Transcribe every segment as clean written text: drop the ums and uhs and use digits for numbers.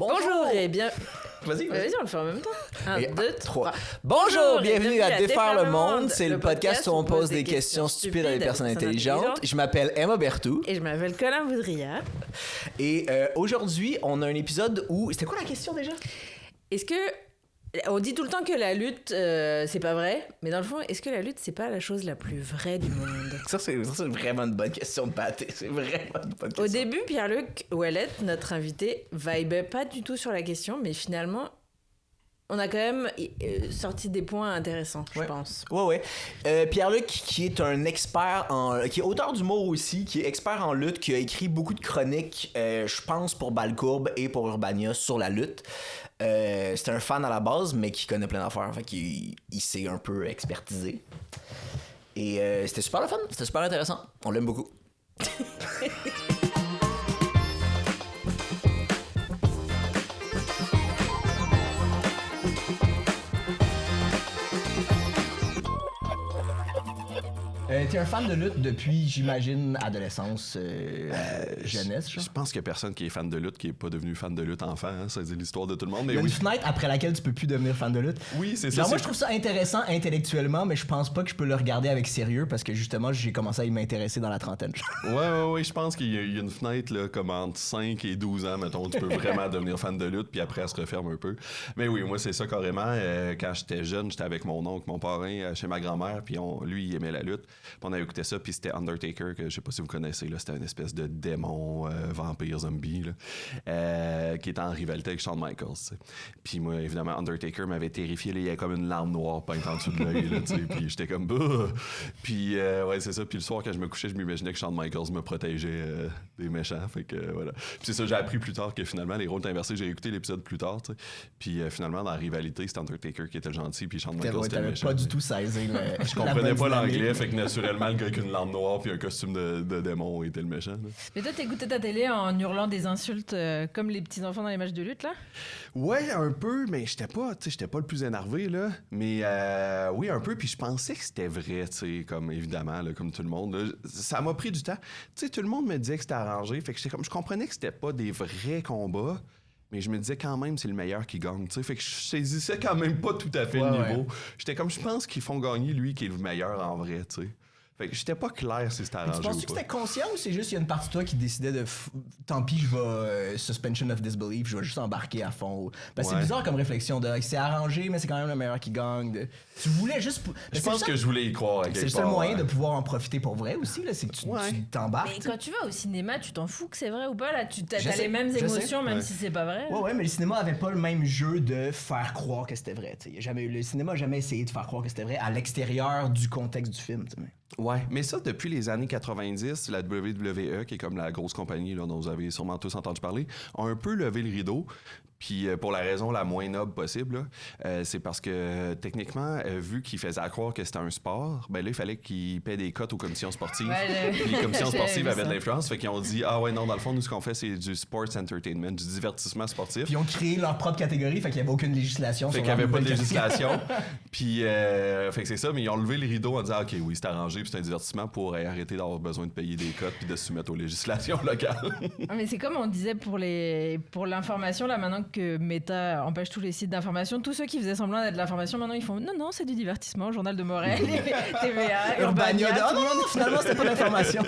Bonjour et bien... Vas-y, on le fait en même temps. 1, 2, 3. Bonjour, bienvenue à Défaire le monde. C'est le podcast où on pose des questions stupides à des personnes intelligentes. Je m'appelle Emma Berthoud. Et je m'appelle Colin Boudria. Et aujourd'hui, on a un épisode où... C'était quoi la question déjà? Est-ce que... On dit tout le temps que la lutte, c'est pas vrai, mais dans le fond, est-ce que la lutte, c'est pas la chose la plus vraie du monde? Ça, c'est vraiment une bonne question de pâté. C'est vraiment une bonne question. Au début, Pierre-Luc Ouellette, notre invité, vibait pas du tout sur la question, mais finalement, on a quand même sorti des points intéressants, je pense. Ouais. Pierre-Luc, qui est un expert qui est auteur d'humour aussi, qui est expert en lutte, qui a écrit beaucoup de chroniques, je pense, pour Balcourbe et pour Urbania sur la lutte. C'est un fan à la base, mais qui connaît plein d'affaires, fait qu'il s'est un peu expertisé. Et c'était super le fun, c'était super intéressant. On l'aime beaucoup. T'es un fan de lutte depuis, j'imagine, adolescence, jeunesse, genre? Je pense qu'il y a personne qui est fan de lutte qui est pas devenu fan de lutte enfant, hein? Ça c'est l'histoire de tout le monde, mais il y a oui. une fenêtre après laquelle tu peux plus devenir fan de lutte. Oui, c'est genre, ça. Moi, je trouve ça intéressant intellectuellement, mais je pense pas que je peux le regarder avec sérieux parce que justement, j'ai commencé à y m'intéresser dans la trentaine. Ouais, je pense qu'il y a une fenêtre là, comme entre 5 et 12 ans, mettons, tu peux vraiment devenir fan de lutte, puis après, elle se referme un peu. Mais oui, moi, c'est ça carrément. Quand j'étais jeune, j'étais avec mon oncle, mon parrain, chez ma grand-mère, puis lui, il aimait la lutte. Puis on a écouté ça, puis c'était Undertaker, que je sais pas si vous connaissez, là, c'était une espèce de démon, vampire, zombie, là, qui était en rivalité avec Shawn Michaels, t'sais. Puis moi, évidemment, Undertaker m'avait terrifié, là, il y avait comme une larme noire peinte en dessous de l'œil, là, t'sais, puis j'étais comme... Puis ouais, c'est ça, puis le soir, quand je me couchais, je m'imaginais que Shawn Michaels me protégeait des méchants, fait que voilà. Puis c'est ça, j'ai appris plus tard que finalement, les rôles inversés, j'ai écouté l'épisode plus tard, t'sais. Puis finalement, dans la rivalité, c'était Undertaker qui était le gentil, puis Shawn Michaels c'était le méchant. Pas du tout saisi, je comprenais pas l'anglais, fait que naturellement, le gars avec une larme noire puis un costume de démon était le méchant. Là. Mais toi, t'écoutais ta télé en hurlant des insultes comme les petits enfants dans les matchs de lutte, là? Ouais, un peu, mais j'étais pas le plus énervé, là. Mais oui, un peu, puis je pensais que c'était vrai, tu sais, comme évidemment, là, comme tout le monde. Là. Ça m'a pris du temps. Tu sais, tout le monde me disait que c'était arrangé, fait que je comprenais que c'était pas des vrais combats. Mais je me disais quand même c'est le meilleur qui gagne, tu sais, fait que je saisissais quand même pas tout à fait le niveau. Ouais. J'étais comme, je pense qu'ils font gagner lui qui est le meilleur en vrai, tu sais. Fait que j'étais pas clair si c'était arrangé ou pas. Tu penses que c'était conscient ou c'est juste qu'il y a une partie de toi qui décidait de tant pis, je vais suspension of disbelief, je vais juste embarquer à fond. Parce que c'est bizarre comme réflexion de c'est arrangé mais c'est quand même le meilleur qui gagne. Tu voulais juste je pense que je voulais y croire. C'est le seul moyen de pouvoir en profiter pour vrai aussi là, c'est que tu t'embarques. Mais quand tu vas au cinéma, tu t'en fous que c'est vrai ou pas là, tu as les mêmes émotions même si c'est pas vrai. Ouais, mais le cinéma avait pas le même jeu de faire croire que c'était vrai, le cinéma a jamais essayé de faire croire que c'était vrai à l'extérieur du contexte du film, t'sais. Ouais, mais ça, depuis les années 90, la WWE, qui est comme la grosse compagnie là, dont vous avez sûrement tous entendu parler, a un peu levé le rideau. Puis pour la raison la moins noble possible, là, c'est parce que techniquement, vu qu'ils faisaient à croire que c'était un sport, ben là, il fallait qu'ils paient des cotes aux commissions sportives. Puis les commissions sportives avaient de l'influence, fait qu'ils ont dit « Ah ouais, non, dans le fond, nous, ce qu'on fait, c'est du sports entertainment, du divertissement sportif. » Puis ils ont créé leur propre catégorie, fait qu'il n'y avait aucune législation. Fait qu'il n'y avait pas de législation. Puis, fait que c'est ça, mais ils ont levé le rideau en disant « OK, oui, c'est arrangé, puis c'est un divertissement pour arrêter d'avoir besoin de payer des cotes puis de se soumettre aux législations locales. » Mais c'est comme on disait pour l'information, là, maintenant que Meta empêche tous les sites d'information, tous ceux qui faisaient semblant d'être de l'information, maintenant ils font non, c'est du divertissement, Journal de Montréal, TVA, Urbania, non, finalement c'était pas l'information.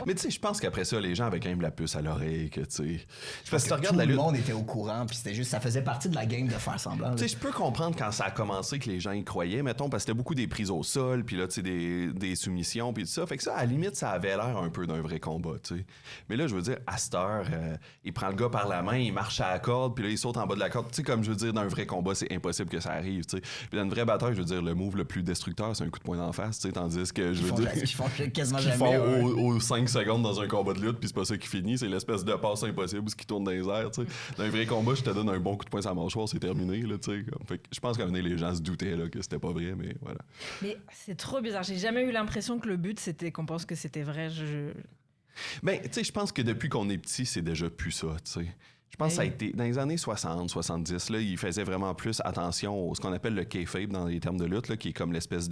Mais tu sais, je pense qu'après ça, les gens avaient quand même la puce à l'oreille, que tu sais. Parce que tout le monde était au courant, puis c'était juste, ça faisait partie de la game de faire semblant. Tu sais, je peux comprendre quand ça a commencé que les gens y croyaient, mettons, parce que c'était beaucoup des prises au sol, puis là, tu sais, des soumissions, puis tout ça. Fait que ça, à la limite, ça avait l'air un peu d'un vrai combat, tu sais. Mais là, je veux dire, à cette heure, il prend le gars par la main, il marche à la corde, puis là, il saute en bas de la corde. Tu sais, comme je veux dire, dans un vrai combat, c'est impossible que ça arrive, tu sais. Puis dans une vraie bataille, je veux dire, le move le plus destructeur, c'est un coup de poing d'en face, tu sais, tandis que, je veux dire... Ils font quasiment jamais. Ils font aux 5 secondes dans un combat de lutte, puis c'est pas ça qui finit, c'est l'espèce de passe impossible, ce qui tourne dans les airs, tu sais. Dans un vrai combat, je te donne un bon coup de poing sur la mâchoire, c'est terminé, là, tu sais. Fait que je pense qu'à un moment donné, les gens se doutaient, là, que c'était pas vrai, mais voilà. Mais c'est trop bizarre, j'ai jamais eu l'impression que le but, c'était qu'on pense que c'était vrai, Ben, tu sais, je pense que depuis qu'on est petit, c'est déjà plus ça, tu sais. Je pense que ça a été dans les années 60, 70, là, ils faisaient vraiment plus attention à ce qu'on appelle le kayfabe dans les termes de lutte, là, qui est comme l'espèce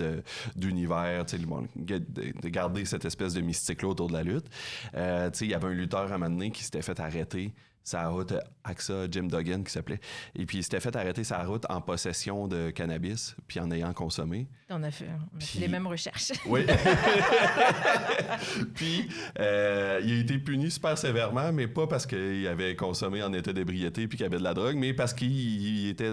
d'univers, tu sais, de garder cette espèce de mystique-là autour de la lutte. Tu sais, il y avait un lutteur à un moment donné qui s'était fait arrêter sa route AXA, Jim Duggan qui s'appelait. Et puis il s'était fait arrêter sa route en possession de cannabis, puis en ayant consommé. On a fait les mêmes recherches. Oui. Puis il a été puni super sévèrement, mais pas parce qu'il avait consommé en état d'ébriété puis qu'il avait de la drogue, mais parce qu'il était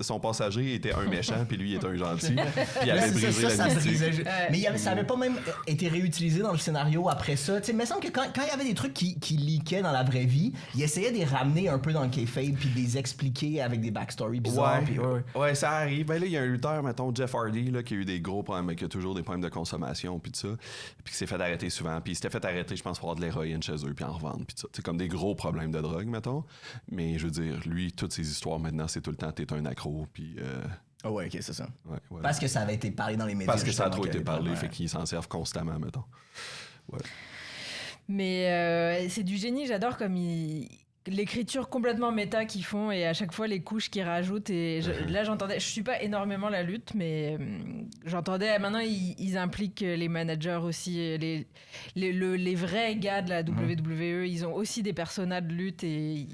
son passager était un méchant puis lui il était un gentil. Puis il avait brisé l'amitié. Mais ça avait pas même été réutilisé dans le scénario après ça. Tu sais, il me semble que quand il y avait des trucs qui leakaient dans la vraie vie, il essayait de les ramener un peu dans le kayfabe puis de les expliquer avec des backstories bizarres. Ouais, ça arrive. Ben là, il y a un lutteur, mettons, Jeff Hardy, là, qui a eu des gros problèmes, qui a toujours des problèmes de consommation, puis tout ça, puis qui s'est fait arrêter souvent, puis il s'était fait arrêter, je pense, pour avoir de l'héroïne chez eux, puis en revendre, puis tout ça. C'est comme des gros problèmes de drogue, mettons. Mais je veux dire, lui, toutes ses histoires maintenant, c'est tout le temps, t'es un accro, puis... Ah ouais, ok, c'est ça. Ouais, voilà. Parce que ça avait été parlé dans les médias. Parce que ça a trop été parlé, fait qu'ils s'en servent constamment, mettons. Ouais. Mais c'est du génie, j'adore comme l'écriture complètement méta qu'ils font et à chaque fois les couches qu'ils rajoutent. Et là, j'entendais, je suis pas énormément la lutte, mais j'entendais, maintenant ils impliquent les managers aussi, les vrais gars de la WWE, ils ont aussi des personas de lutte et...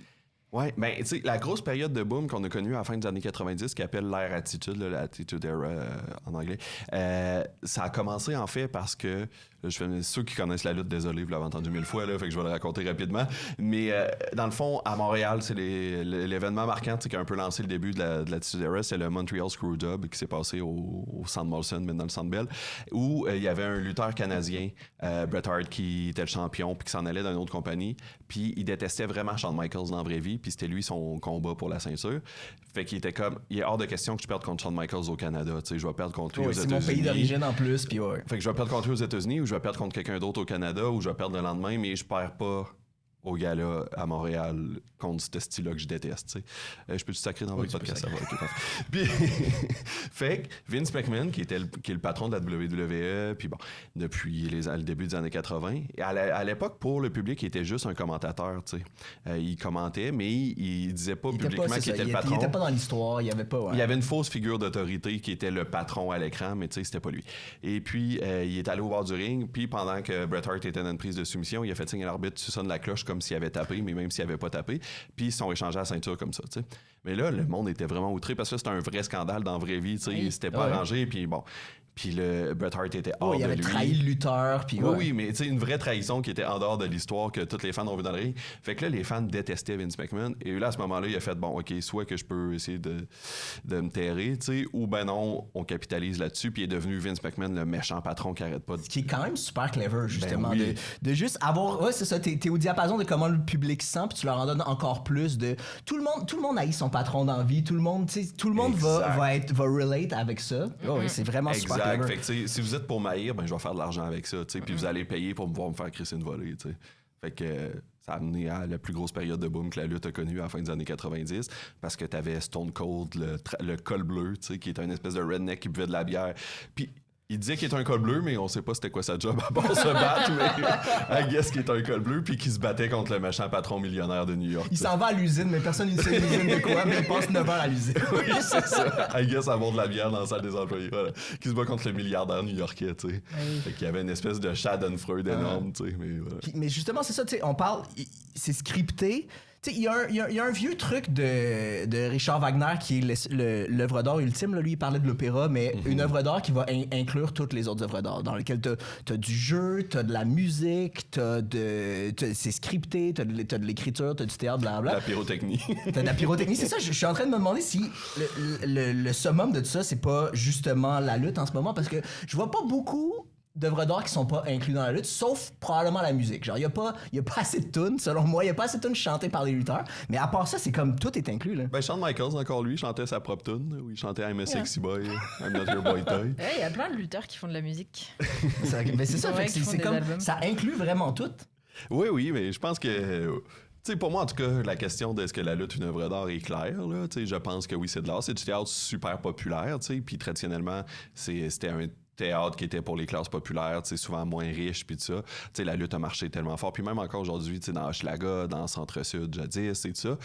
Ouais, ben, tu sais, la grosse période de boom qu'on a connue à la fin des années 90, qui appelle l'ère Attitude, l'Attitude Era en anglais, ça a commencé en fait parce que, ceux qui connaissent la lutte, désolé, vous l'avez entendu 1000 fois, là, fait que je vais le raconter rapidement, mais dans le fond, à Montréal, c'est l'événement marquant qui a un peu lancé le début de l'Attitude Era, c'est le Montreal Screwjob qui s'est passé au Centre Molson, maintenant le Centre Bell, où il y avait un lutteur canadien, Bret Hart, qui était le champion, puis qui s'en allait dans une autre compagnie, puis il détestait vraiment Shawn Michaels dans la vraie vie, puis c'était lui son combat pour la ceinture. Fait qu'il était comme, il est hors de question que je perde contre Shawn Michaels au Canada, tu sais, je vais perdre contre lui aux États-Unis. C'est mon pays d'origine en plus, puis ouais. Fait que je vais perdre contre lui aux États-Unis, ou je vais perdre contre quelqu'un d'autre au Canada, ou je vais perdre le lendemain, mais je perds pas au gala à Montréal contre ce style-là que je déteste, tu sais. Je peux te sacrer dans votre podcast, ça va. Okay, puis, fait que Vince McMahon, qui est le patron de la WWE, puis bon, depuis le début des années 80, et à l'époque, pour le public, il était juste un commentateur, tu sais. Il commentait, mais il disait pas publiquement qu'il était le patron. Il était pas dans l'histoire, il y avait pas... Ouais. Il y avait une fausse figure d'autorité qui était le patron à l'écran, mais tu sais, c'était pas lui. Et puis, il est allé au bord du ring, puis pendant que Bret Hart était dans une prise de soumission, il a fait signe à l'arbitre, tu sonnes la cloche comme s'il avait tapé, mais même s'il avait pas tapé, puis ils se sont échangés la ceinture comme ça, tu sais. Mais là, le monde était vraiment outré parce que c'était un vrai scandale dans la vraie vie, tu sais. Oui. C'était pas arrangé, puis bon... Puis le Bret Hart était hors de lui. Il avait trahi le lutteur. Puis oui, mais tu sais, une vraie trahison qui était en dehors de l'histoire que tous les fans ont vu dans le ring. Fait que là, les fans détestaient Vince McMahon. Et là, à ce moment-là, il a fait, bon, OK, soit que je peux essayer de me terrer, tu sais, ou ben non, on capitalise là-dessus. Puis il est devenu Vince McMahon le méchant patron qui arrête pas de... Ce qui est quand même super clever, justement. Ben oui. de juste avoir... Ouais, c'est ça, t'es au diapason de comment le public sent, puis tu leur en donnes encore plus de... Tout le monde haït son patron dans la vie. Tout le monde va relate avec ça. Oh, c'est vraiment super clever. Fait que, si vous êtes pour m'haïr, ben je vais faire de l'argent avec ça, puis vous allez payer pour me voir me faire crisser une volée, tu sais. Fait que ça a amené à la plus grosse période de boom que la lutte a connue à la fin des années 90, parce que t'avais Stone Cold, le col bleu, tu sais, qui était une espèce de redneck qui buvait de la bière. Puis il disait qu'il était un col bleu, mais on sait pas c'était quoi sa job à part se battre, mais I guess qu'il est un col bleu, puis qu'il se battait contre le méchant patron millionnaire de New York. Il s'en va à l'usine, mais personne ne sait l'usine de quoi, mais il passe 9 heures à l'usine. Oui, c'est ça. I guess avoir de la bière dans la salle des employés. Voilà. Qui se bat contre le milliardaire new-yorkais, tu sais. Oui. Fait qu'il y avait une espèce de Schadenfreude énorme, tu sais. Mais, voilà. Mais justement, c'est ça, tu sais, on parle, c'est scripté. Tu sais, il y a un vieux truc de Richard Wagner qui est l'œuvre d'art ultime. Là. Lui, il parlait de l'opéra, mais une œuvre d'art qui va inclure toutes les autres œuvres d'art, dans lesquelles t'as du jeu, t'as de la musique, c'est scripté, t'as de l'écriture, t'as du théâtre, blablabla. La pyrotechnie. T'as de la pyrotechnie. C'est ça, je suis en train de me demander si le summum de tout ça, c'est pas justement la lutte en ce moment, parce que je vois pas beaucoup d'œuvres d'art qui sont pas inclus dans la lutte, sauf probablement la musique. Genre, il y a pas assez de tunes, selon moi. Il y a pas assez de tunes chantées par les lutteurs. Mais à part ça, c'est comme tout est inclus, là. Ben, Shawn Michaels, encore lui, chantait sa propre tune, où il chantait I'm a sexy boy, I'm not your boy toy. Il y a plein de lutteurs qui font de la musique. Mais c'est ça, c'est comme, ça inclut vraiment tout. Oui, mais je pense que... Tu sais, pour moi, en tout cas, la question de est-ce que la lutte est une œuvre d'art est claire, là. Tu sais, je pense que oui, c'est de l'art. C'est du théâtre super populaire, tu sais. Puis traditionnellement, c'était un théâtre qui était pour les classes populaires, tu sais, souvent moins riches, puis tout ça. Tu sais, la lutte a marché tellement fort. Puis même encore aujourd'hui, tu sais, dans Hochelaga, dans Centre-Sud, jadis, et tout ça.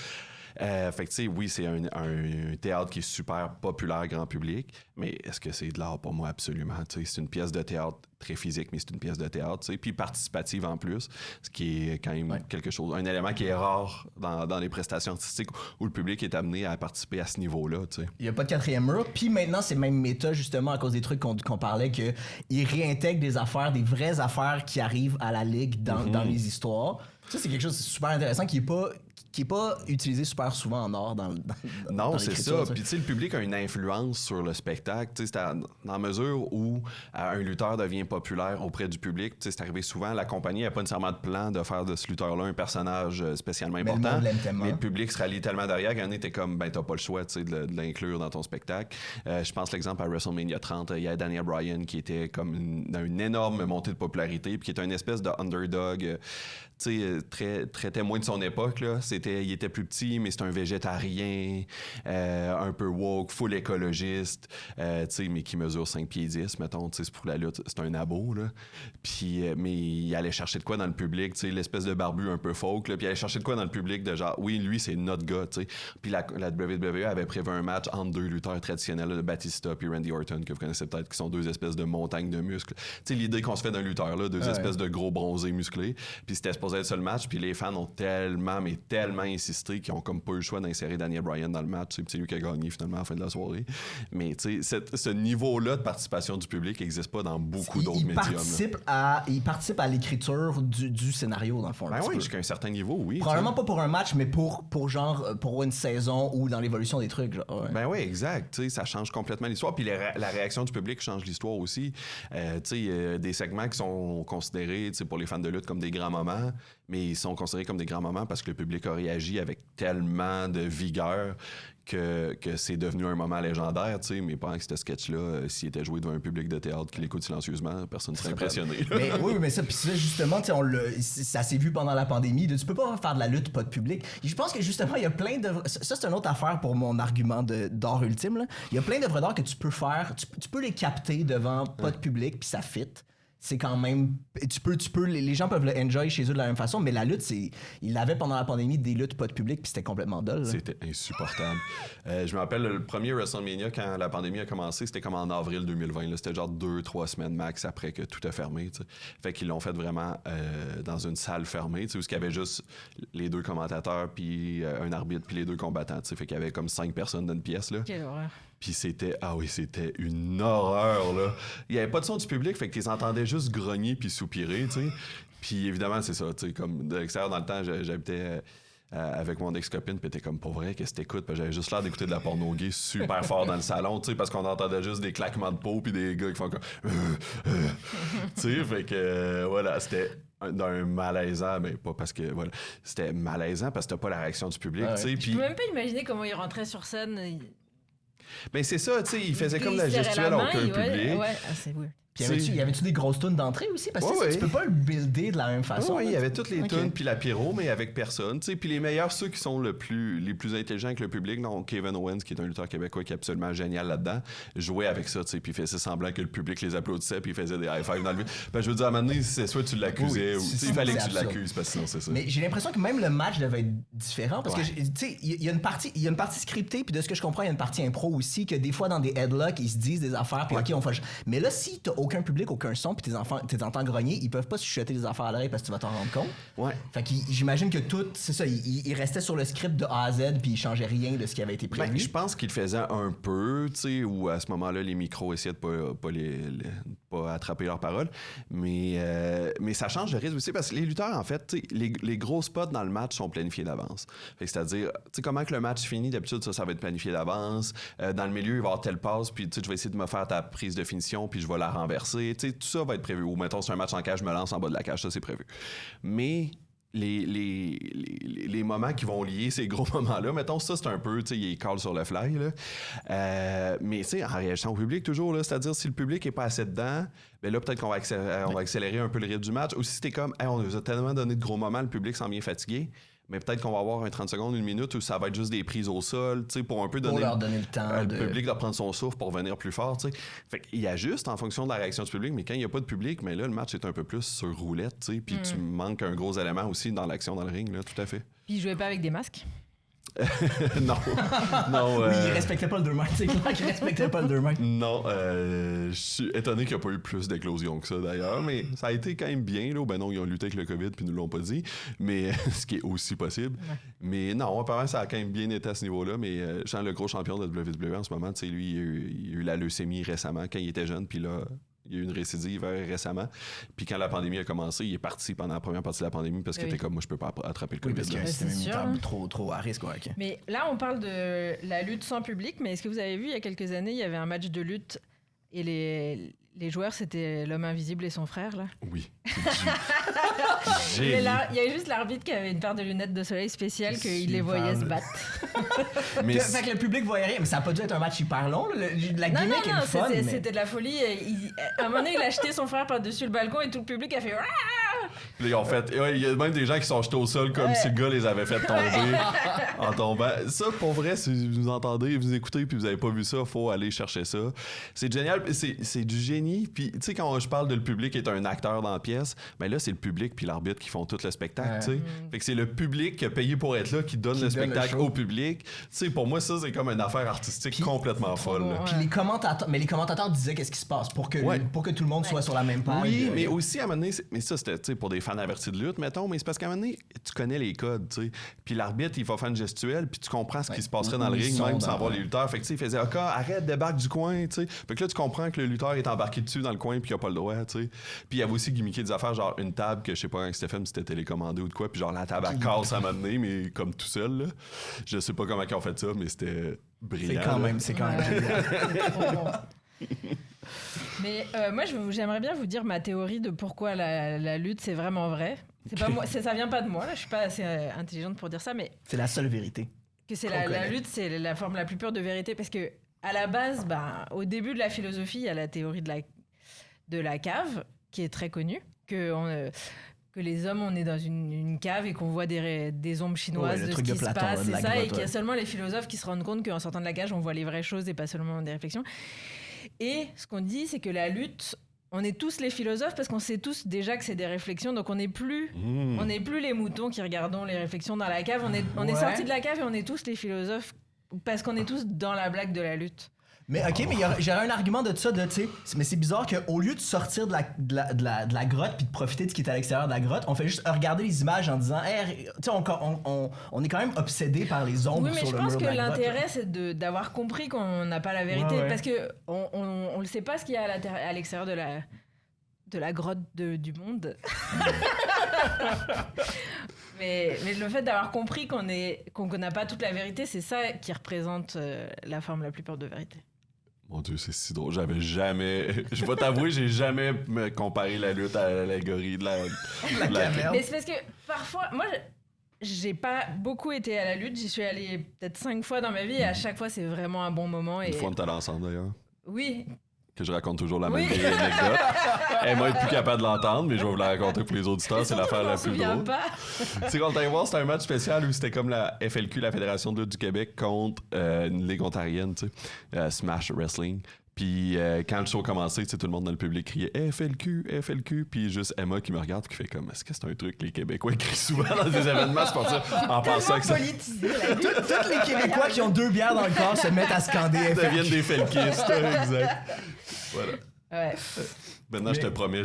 Fait que, tu sais, oui, c'est un théâtre qui est super populaire, grand public, mais est-ce que c'est de l'art? Pour moi, absolument. Tu sais, c'est une pièce de théâtre très physique, mais c'est une pièce de théâtre, tu sais, puis participative en plus, ce qui est quand même quelque chose, un élément qui est rare dans les prestations artistiques où le public est amené à participer à ce niveau-là, tu sais. Il n'y a pas de quatrième mur, puis maintenant, c'est même méta, justement, à cause des trucs qu'on parlait, qu'ils réintègrent des affaires, des vraies affaires qui arrivent à la Ligue dans les histoires. Ça, c'est quelque chose de super intéressant qui est pas utilisé super souvent en art non, c'est ça. Puis tu sais, le public a une influence sur le spectacle. Tu sais, dans la mesure où un lutteur devient populaire auprès du public, tu sais, c'est arrivé souvent, la compagnie n'a pas nécessairement de plan de faire de ce lutteur-là un personnage spécialement important. Mais le public se rallie tellement derrière qu'un t'es comme, ben t'as pas le choix, tu sais, de l'inclure dans ton spectacle. Je pense l'exemple à WrestleMania 30, il y a Daniel Bryan qui était comme dans une énorme montée de popularité, puis qui était une espèce de underdog, tu sais, très témoin de son époque, là. Il était plus petit, mais c'est un végétarien, un peu woke, full écologiste, tu sais, mais qui mesure 5 pieds 10, mettons, tu sais, pour la lutte, c'est un abo, là. Puis, mais il allait chercher de quoi dans le public, tu sais, l'espèce de barbu un peu folk, là, puis il allait chercher de quoi dans le public de genre, oui, lui, c'est notre gars, tu sais. Puis la WWE avait prévu un match entre deux lutteurs traditionnels, là, Batista puis Randy Orton, que vous connaissez peut-être, qui sont deux espèces de montagnes de muscles. Tu sais, l'idée qu'on se fait d'un lutteur, là, deux espèces de gros bronzés musclés, puis c'était supposé être ça le match, puis les fans ont tellement insisté qu'ils ont comme pas eu le choix d'insérer Daniel Bryan dans le match. C'est lui qui a gagné finalement à la fin de la soirée. Mais tu sais, ce niveau-là de participation du public n'existe pas dans beaucoup d'autres médiums. Il participe à l'écriture du scénario, dans le fond. Ben oui, jusqu'à un certain niveau, oui. Probablement pas pour un match, mais pour une saison ou dans l'évolution des trucs. Genre, ouais. Ben oui, exact. T'sais, ça change complètement l'histoire. Puis la réaction du public change l'histoire aussi. Des segments qui sont considérés pour les fans de lutte comme des grands moments, mais ils sont considérés comme des grands moments parce que le public a réagi avec tellement de vigueur que c'est devenu un moment légendaire, tu sais, mais pendant que ce sketch-là, s'il était joué devant un public de théâtre qui l'écoute silencieusement, personne ne serait impressionné. Mais ça, justement, ça s'est vu pendant la pandémie. Tu peux pas faire de la lutte, pas de public. Je pense que justement, il y a plein d'œuvres. Ça, c'est une autre affaire pour mon argument d'art ultime, là. Il y a plein d'œuvres d'art que tu peux faire, tu peux les capter devant pas de public, puis ça fit. C'est quand même... les gens peuvent le enjoy chez eux de la même façon, mais la lutte, il avait pendant la pandémie des luttes pas de public, puis c'était complètement dull. C'était insupportable. Je me rappelle, le premier WrestleMania, quand la pandémie a commencé, c'était comme en avril 2020. Là. C'était genre 2-3 semaines max après que tout a fermé. T'sais. Fait qu'ils l'ont fait vraiment dans une salle fermée, où il y avait juste les deux commentateurs, puis un arbitre, puis les deux combattants. T'sais. Fait qu'il y avait comme 5 personnes dans une pièce. Là. Quelle horreur. Puis c'était une horreur, là. Il n'y avait pas de son du public, fait que tu les entendais juste grogner puis soupirer, tu sais. Puis évidemment, c'est ça, tu sais, comme de l'extérieur, dans le temps, j'habitais avec mon ex-copine, puis t'es comme, pas vrai, qu'est-ce que t'écoutes? Puis j'avais juste l'air d'écouter de la porno gay super fort dans le salon, tu sais, parce qu'on entendait juste des claquements de peau puis des gars qui font comme... tu sais, fait que, voilà, c'était... d'un malaisant, mais pas parce que voilà, c'était malaisant parce que t'as pas la réaction du public, tu sais. Je peux même pas imaginer comment il rentrait sur scène. Ben c'est ça, tu sais, il faisait comme la gestuelle à aucun public. Ouais, c'est weird. Puis y avait-tu des grosses tunes d'entrée aussi? Parce que tu peux pas le builder de la même façon. Oui, il y avait toutes les tunes, puis la pyro, mais avec personne. Puis les meilleurs, ceux qui sont les plus intelligents avec le public, donc Kevin Owens, qui est un lutteur québécois qui est absolument génial là-dedans, jouait avec ça, puis il faisait semblant que le public les applaudissait, puis il faisait des high-fives dans le vide. Ben, je veux dire, à un moment donné, c'est soit tu l'accusais, ou il fallait que tu l'accuses, parce que sinon c'est ça. Mais j'ai l'impression que même le match devait être différent, parce que, tu sais, il y a une partie scriptée, puis de ce que je comprends, il y a une partie impro aussi, que des fois, dans des headlocks, ils se disent des affaires, puis OK, on fait... Mais là, si t'as aucun public, aucun son, puis tes enfants grogner, ils peuvent pas se chuchoter des affaires à l'oreille parce que tu vas t'en rendre compte. Ouais. Fait que j'imagine que tout, c'est ça, il restait sur le script de A à Z puis il changeait rien de ce qui avait été prévu. Ben, je pense qu'il faisait un peu, tu sais, où à ce moment-là, les micros essayaient de pas attraper leurs paroles. Mais ça change le rythme aussi parce que les lutteurs, en fait, les gros spots dans le match sont planifiés d'avance. Fait que c'est-à-dire, tu sais, comment que le match finit, d'habitude, ça va être planifié d'avance. Dans le milieu, il va y avoir telle passe, puis tu sais, je vais essayer de me faire ta prise de finition, puis je vais la renverser. Tu sais, tout ça va être prévu. Ou mettons, c'est un match en cage, je me lance en bas de la cage, ça c'est prévu. Mais les moments qui vont lier ces gros moments-là, mettons, ça c'est un peu, tu sais, il est call sur le fly, là. Mais tu sais, en réaction au public toujours, là, c'est-à-dire si le public est pas assez dedans, ben là peut-être qu'on va accélérer un peu le rythme du match. Ou si t'es comme, hey, on nous a tellement donné de gros moments, le public s'en vient fatigué. Mais peut-être qu'on va avoir un 30 secondes, 1 minute où ça va être juste des prises au sol, tu sais, pour un peu donner leur donner le temps. Le public de prendre son souffle pour venir plus fort, tu sais. Fait qu'il ajuste en fonction de la réaction du public, mais quand il n'y a pas de public, mais là, le match est un peu plus sur roulette, tu sais, puis tu manques un gros élément aussi dans l'action dans le ring, là, tout à fait. Puis ils jouaient pas avec des masques? Non. Non. Oui, il respectait pas le 2 mètres. C'est clair qu'il respectait pas le 2 mètres. Non, je suis étonné qu'il n'y a pas eu plus d'éclosions que ça d'ailleurs, mais ça a été quand même bien. Là. Ben non, ils ont lutté avec le COVID puis ils nous l'ont pas dit, mais ce qui est aussi possible. Ouais. Mais non, apparemment, ça a quand même bien été à ce niveau-là. Mais Jean, le gros champion de WWE en ce moment, lui, il a eu la leucémie récemment quand il était jeune, puis là. Il y a eu une récidive récemment. Puis quand la pandémie a commencé, il est parti pendant la première partie de la pandémie parce qu'il était comme moi, je peux pas attraper le COVID. Parce que c'était même trop à risque. Ouais, okay. Mais là, on parle de la lutte sans public. Mais est-ce que vous avez vu, il y a quelques années, il y avait un match de lutte et les joueurs, c'était l'homme invisible et son frère, là? Oui. Mais là, il y avait juste l'arbitre qui avait une paire de lunettes de soleil spéciales qu'il les voyait se battre. Mais fait que le public voyait rien, mais ça a pas dû être un match hyper long. La gimmick est le fun. Non, c'était de la folie. À un moment donné, il a jeté son frère par-dessus le balcon et tout le public a fait... Puis là, en fait, il y a même des gens qui sont jetés au sol comme si le gars les avait fait tomber en tombant. Ça, pour vrai, si vous entendez, vous écoutez puis vous avez pas vu ça, faut aller chercher ça. C'est génial, c'est du génie. Puis tu sais, quand je parle de le public est un acteur dans la pièce, ben là, c'est le public puis l'arbitre qui font tout le spectacle, tu sais. Fait que c'est le public qui a payé pour être là qui donne le spectacle au public. Tu sais, pour moi, ça, c'est comme une affaire artistique complètement folle. Puis les commentateurs disaient qu'est-ce qui se passe pour que tout le monde soit sur la même page. Oui, mais aussi, à un moment donné, mais ça, c'était pour des fans avertis de lutte, mettons, mais c'est parce qu'à un moment donné, tu connais les codes, tu sais. Puis l'arbitre, il va faire une gestuelle, puis tu comprends ce qui se passerait dans le ring, même sans voir les lutteurs. Fait que, tu sais, il faisait, OK, arrête, débarque du coin, tu sais. Fait que là, tu comprends que le lutteur est embarqué dessus dans le coin, puis il a pas le droit, tu sais. Puis il y avait aussi gimmické des affaires, genre une table que je sais pas quand c'était fait, mais c'était télécommandé ou de quoi, puis genre la table, elle casse à un moment donné, mais comme tout seul, là. Je sais pas comment ils ont fait ça, mais c'était brillant. C'est quand même génial. Mais moi, j'aimerais bien vous dire ma théorie de pourquoi la lutte, c'est vraiment vrai. C'est pas moi, ça vient pas de moi, là, je suis pas assez intelligente pour dire ça, mais... C'est la seule vérité. Que c'est la lutte, c'est la forme la plus pure de vérité, parce que à la base, au début de la philosophie, il y a la théorie de la cave, qui est très connue, que les hommes, on est dans une cave et qu'on voit des ombres chinoises de ce qui se passe, c'est ça, et qu'il y a seulement les philosophes qui se rendent compte qu'en sortant de la cage, on voit les vraies choses et pas seulement des réflexions. Et ce qu'on dit, c'est que la lutte, on est tous les philosophes parce qu'on sait tous déjà que c'est des réflexions, donc on n'est plus les moutons qui regardons les réflexions dans la cave, on est sortis de la cave et on est tous les philosophes parce qu'on est tous dans la blague de la lutte. Mais OK, mais j'aurais un argument de ça, tu sais, mais c'est bizarre qu'au lieu de sortir de la grotte puis de profiter de ce qui est à l'extérieur de la grotte, on fait juste regarder les images en disant, hey, tu sais, on est quand même obsédé par les ombres sur le mur de la grotte. Oui, mais je pense que l'intérêt, c'est d'avoir compris qu'on n'a pas la vérité, parce que on le sait pas ce qu'il y a à l'extérieur de la grotte du monde. mais le fait d'avoir compris qu'on n'a pas toute la vérité, c'est ça qui représente la forme la plus pure de vérité. Mon Dieu, c'est si drôle. J'avais jamais... Je vais t'avouer, j'ai jamais comparé la lutte à l'allégorie de la caverne. Mais c'est parce que parfois... Moi, j'ai pas beaucoup été à la lutte. J'y suis allée peut-être 5 fois dans ma vie et à chaque fois, c'est vraiment un bon moment. Une fois, on est allé ensemble, d'ailleurs. Oui. Que je raconte toujours la même vieille anecdote. Elle m'a été plus capable de l'entendre, mais je vais vous la raconter pour les auditeurs. C'est l'affaire la plus drôle. C'est qu'on allait voir, c'était un match spécial où c'était comme la FLQ, la Fédération de lutte du Québec, contre une ligue ontarienne, tu sais, Smash Wrestling. Puis quand le show a commencé, tout le monde dans le public criait FLQ, FLQ. Puis juste Emma qui me regarde, qui fait comme, est-ce que c'est un truc que les Québécois crient souvent dans des événements sportifs en pensant que ça. Tous les Québécois qui ont 2 bières dans le corps se mettent à scander FLQ. Deviennent des FLQistes, exact. Voilà. Ouais. Maintenant, je te promets,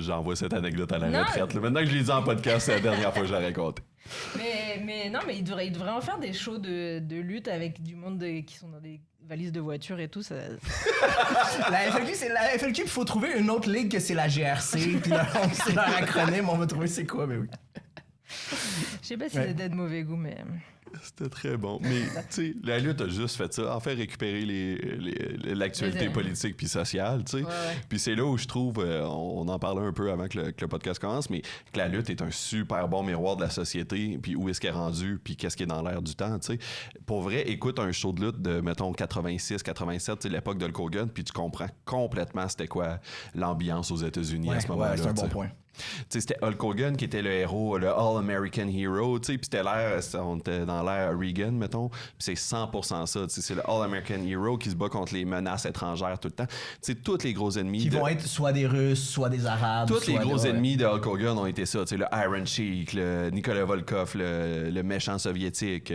j'envoie cette anecdote à la retraite. Maintenant que je l'ai dit en podcast, c'est la dernière fois que je l'ai raconté. Mais non, mais il devrait en faire des shows de lutte avec du monde qui sont dans des valises de voiture et tout. Ça... La FLQ, il faut trouver une autre ligue que c'est la GRC. Puis c'est leur acronyme, on va trouver c'est quoi, mais oui. Je sais pas si c'était de mauvais goût, mais... C'était très bon. Mais, tu sais, la lutte a juste fait ça, en fait récupérer l'actualité politique puis sociale, tu sais. Puis c'est là où je trouve, on en parlait un peu avant que le podcast commence, mais que la lutte est un super bon miroir de la société, puis où est-ce qu'elle est rendue, puis qu'est-ce qui est dans l'air du temps, tu sais. Pour vrai, écoute un show de lutte de, mettons, 86, 87, tu sais, l'époque de Hulk Hogan, puis tu comprends complètement c'était quoi l'ambiance aux États-Unis à ce moment-là. C'est un bon point. c'était Hulk Hogan qui était le héros, le All-American Hero, puis c'était on était dans l'ère Reagan, mettons, puis c'est 100% ça, c'est le All-American Hero qui se bat contre les menaces étrangères tout le temps. Tous les gros ennemis... Qui vont être soit des Russes, soit des Arabes. Tous les gros ennemis de Hulk Hogan ont été ça, le Iron Sheik, le Nikolai Volkov, le méchant soviétique.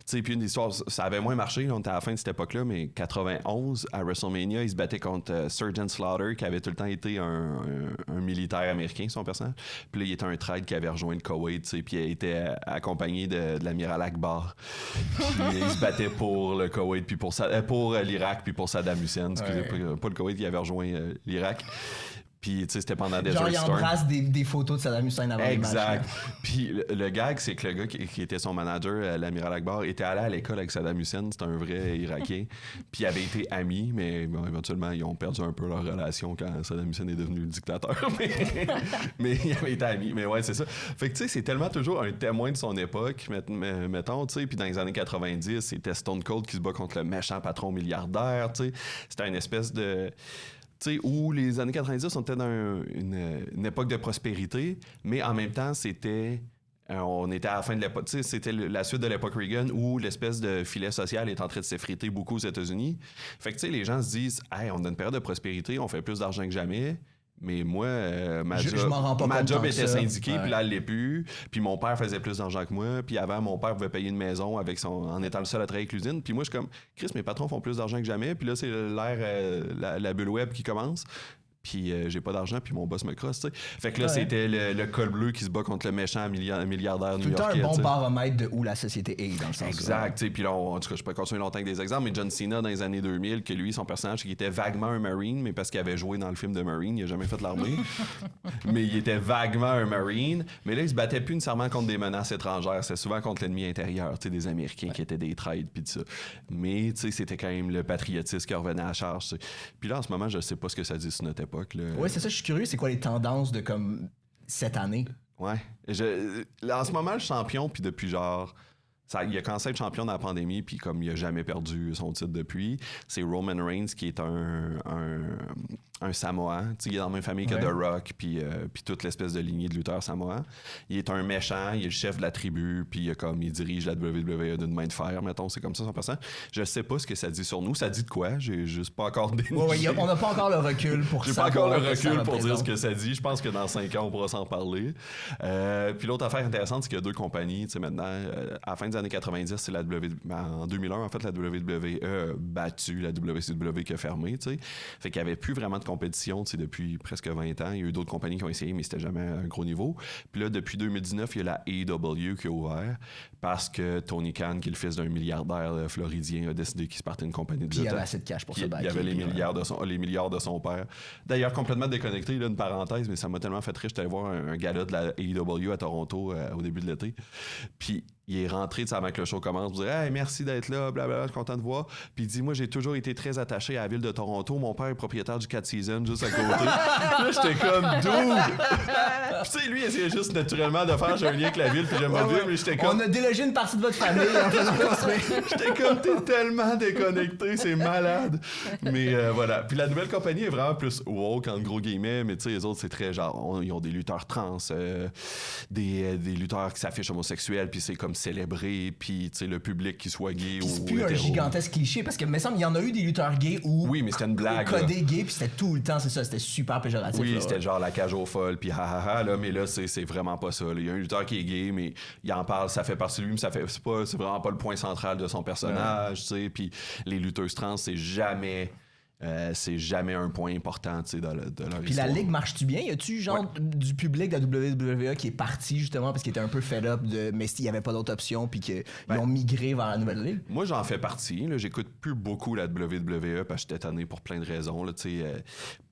Puis une histoire, ça avait moins marché, on était à la fin de cette époque-là, mais 91, à WrestleMania, il se battait contre Sergeant Slaughter, qui avait tout le temps été un militaire américain, son personnage. Puis là, il était un trade qui avait rejoint le Koweït, puis il était accompagné de l'amiral Akbar. Puis il se battait pour le Koweït, puis pour l'Irak, puis pour Saddam Hussein. Excusez, pas le Koweït, il avait rejoint l'Irak. Puis, tu sais, c'était pendant Desert Storm. Genre, il embrasse des photos de Saddam Hussein avant les matchs. Exact. Puis, le gag, c'est que le gars qui était son manager, l'amiral Akbar, était allé à l'école avec Saddam Hussein. C'était un vrai Irakien. Puis, ils avaient été amis, mais bon, éventuellement, ils ont perdu un peu leur relation quand Saddam Hussein est devenu le dictateur. mais ils avaient été amis. Mais ouais, c'est ça. Fait que, tu sais, c'est tellement toujours un témoin de son époque, mettons, tu sais. Puis, dans les années 90, c'était Stone Cold qui se bat contre le méchant patron milliardaire, tu sais. C'était une espèce de... T'sais, où les années 90, on était dans une époque de prospérité, mais en même temps, on était à la fin de l'époque. C'était la suite de l'époque Reagan où l'espèce de filet social est en train de s'effriter beaucoup aux États-Unis. Fait que les gens se disent, hey, on a une période de prospérité, on fait plus d'argent que jamais. Mais moi, ma job était syndiquée, puis là, elle l'est plus. Puis mon père faisait plus d'argent que moi. Puis avant, mon père pouvait payer une maison en étant le seul à travailler avec l'usine. Puis moi, je suis comme, Chris, mes patrons font plus d'argent que jamais. Puis là, c'est l'ère, la bulle web qui commence. Puis j'ai pas d'argent, puis mon boss me crosse, tu sais. Fait que là, c'était le col bleu qui se bat contre le méchant milliardaire new-yorkais. C'est un bon baromètre de où la société est, dans le sens. Exact, tu sais. Puis là, en tout cas, je peux continuer longtemps avec des exemples, mais John Cena, dans les années 2000, que lui, son personnage, qui était vaguement un Marine, mais parce qu'il avait joué dans le film de Marine, il a jamais fait l'armée. Mais il était vaguement un Marine. Mais là, il se battait plus nécessairement contre des menaces étrangères. C'est souvent contre l'ennemi intérieur, tu sais, des Américains qui étaient des trades, puis tout ça. Mais, tu sais, c'était quand même le patriotisme qui revenait à la charge, t'sais. Puis là, en ce moment, je sais pas ce que ça dit sur notre époque, là. Ouais, c'est ça, je suis curieux, c'est quoi les tendances de comme cette année? Ouais. En ce moment, le champion, puis depuis genre... il a commencé à être champion dans la pandémie, puis comme il a jamais perdu son titre depuis, c'est Roman Reigns qui est un Samoan. Il est dans la même famille que The Rock, puis toute l'espèce de lignée de lutteurs samoans. Il est un méchant, il est le chef de la tribu, puis il dirige la WWE d'une main de fer, mettons, c'est comme ça son personnage. Je sais pas ce que ça dit sur nous. Ça dit de quoi? J'ai juste pas encore déniché. On n'a pas encore le recul pour J'ai pas encore le recul pour dire ce que ça dit. Je pense que dans 5 ans, on pourra s'en parler. Puis l'autre affaire intéressante, c'est qu'il y a 2 compagnies, tu sais, maintenant, à la fin des années 90, c'est en 2001, en fait, la WWE a battu la WCW qui a fermé, tu sais. Fait qu'il n'y avait plus vraiment de compétition, tu sais, depuis presque 20 ans. Il y a eu d'autres compagnies qui ont essayé, mais c'était jamais un gros niveau. Puis là, depuis 2019, il y a la AEW qui a ouvert parce que Tony Khan, qui est le fils d'un milliardaire floridien, a décidé qu'il se partait une compagnie de lutte. Puis il y avait assez de cash pour se battre. Il y avait les milliards de son père. D'ailleurs, complètement déconnecté, là, une parenthèse, mais ça m'a tellement fait rire. J'étais allé voir un gala de la AEW à Toronto au début de l'été. Puis il est rentré, avant que le show commence, pour dire hey, merci d'être là, blablabla, je suis content de voir. Puis il dit moi, j'ai toujours été très attaché à la ville de Toronto. Mon père est propriétaire du 4 Seasons juste à côté. Là, j'étais comme dude. Puis tu sais, lui, il essayait juste naturellement de faire j'ai un lien avec la ville, puis j'aime ma ville, mais j'étais comme. On a délogé une partie de votre famille en faisant construire. J'étais comme t'es tellement déconnecté, c'est malade. Mais voilà. Puis la nouvelle compagnie est vraiment plus woke, en gros guillemets, mais tu sais, les autres, c'est très genre, ils ont des lutteurs trans, des lutteurs qui s'affichent homosexuels, puis c'est comme célébrer, puis tu sais, le public qui soit gay ou c'est plus hétéro. un gigantesque cliché, parce que me semble il y en a eu des lutteurs gays où oui, mais c'était une blague codé gay, puis c'était tout le temps, c'est ça, c'était super péjoratif. Oui, là, c'était genre la cage aux folles, puis ha là, mais là c'est vraiment pas ça. Là. Il y a un lutteur qui est gay, mais il en parle, ça fait partie de lui, mais c'est vraiment pas le point central de son personnage, tu sais. Puis les lutteuses trans, c'est jamais un point important, tu sais, de leur Puis histoire. la ligue marche-tu bien? Y a-tu genre du public de la WWE qui est parti justement parce qu'il était un peu fed up mais s'il y avait pas d'autre option puis qu'ils ont migré vers la nouvelle ligue? Moi, j'en fais partie. Là. J'écoute plus beaucoup la WWE parce que j'étais tanné pour plein de raisons. Là,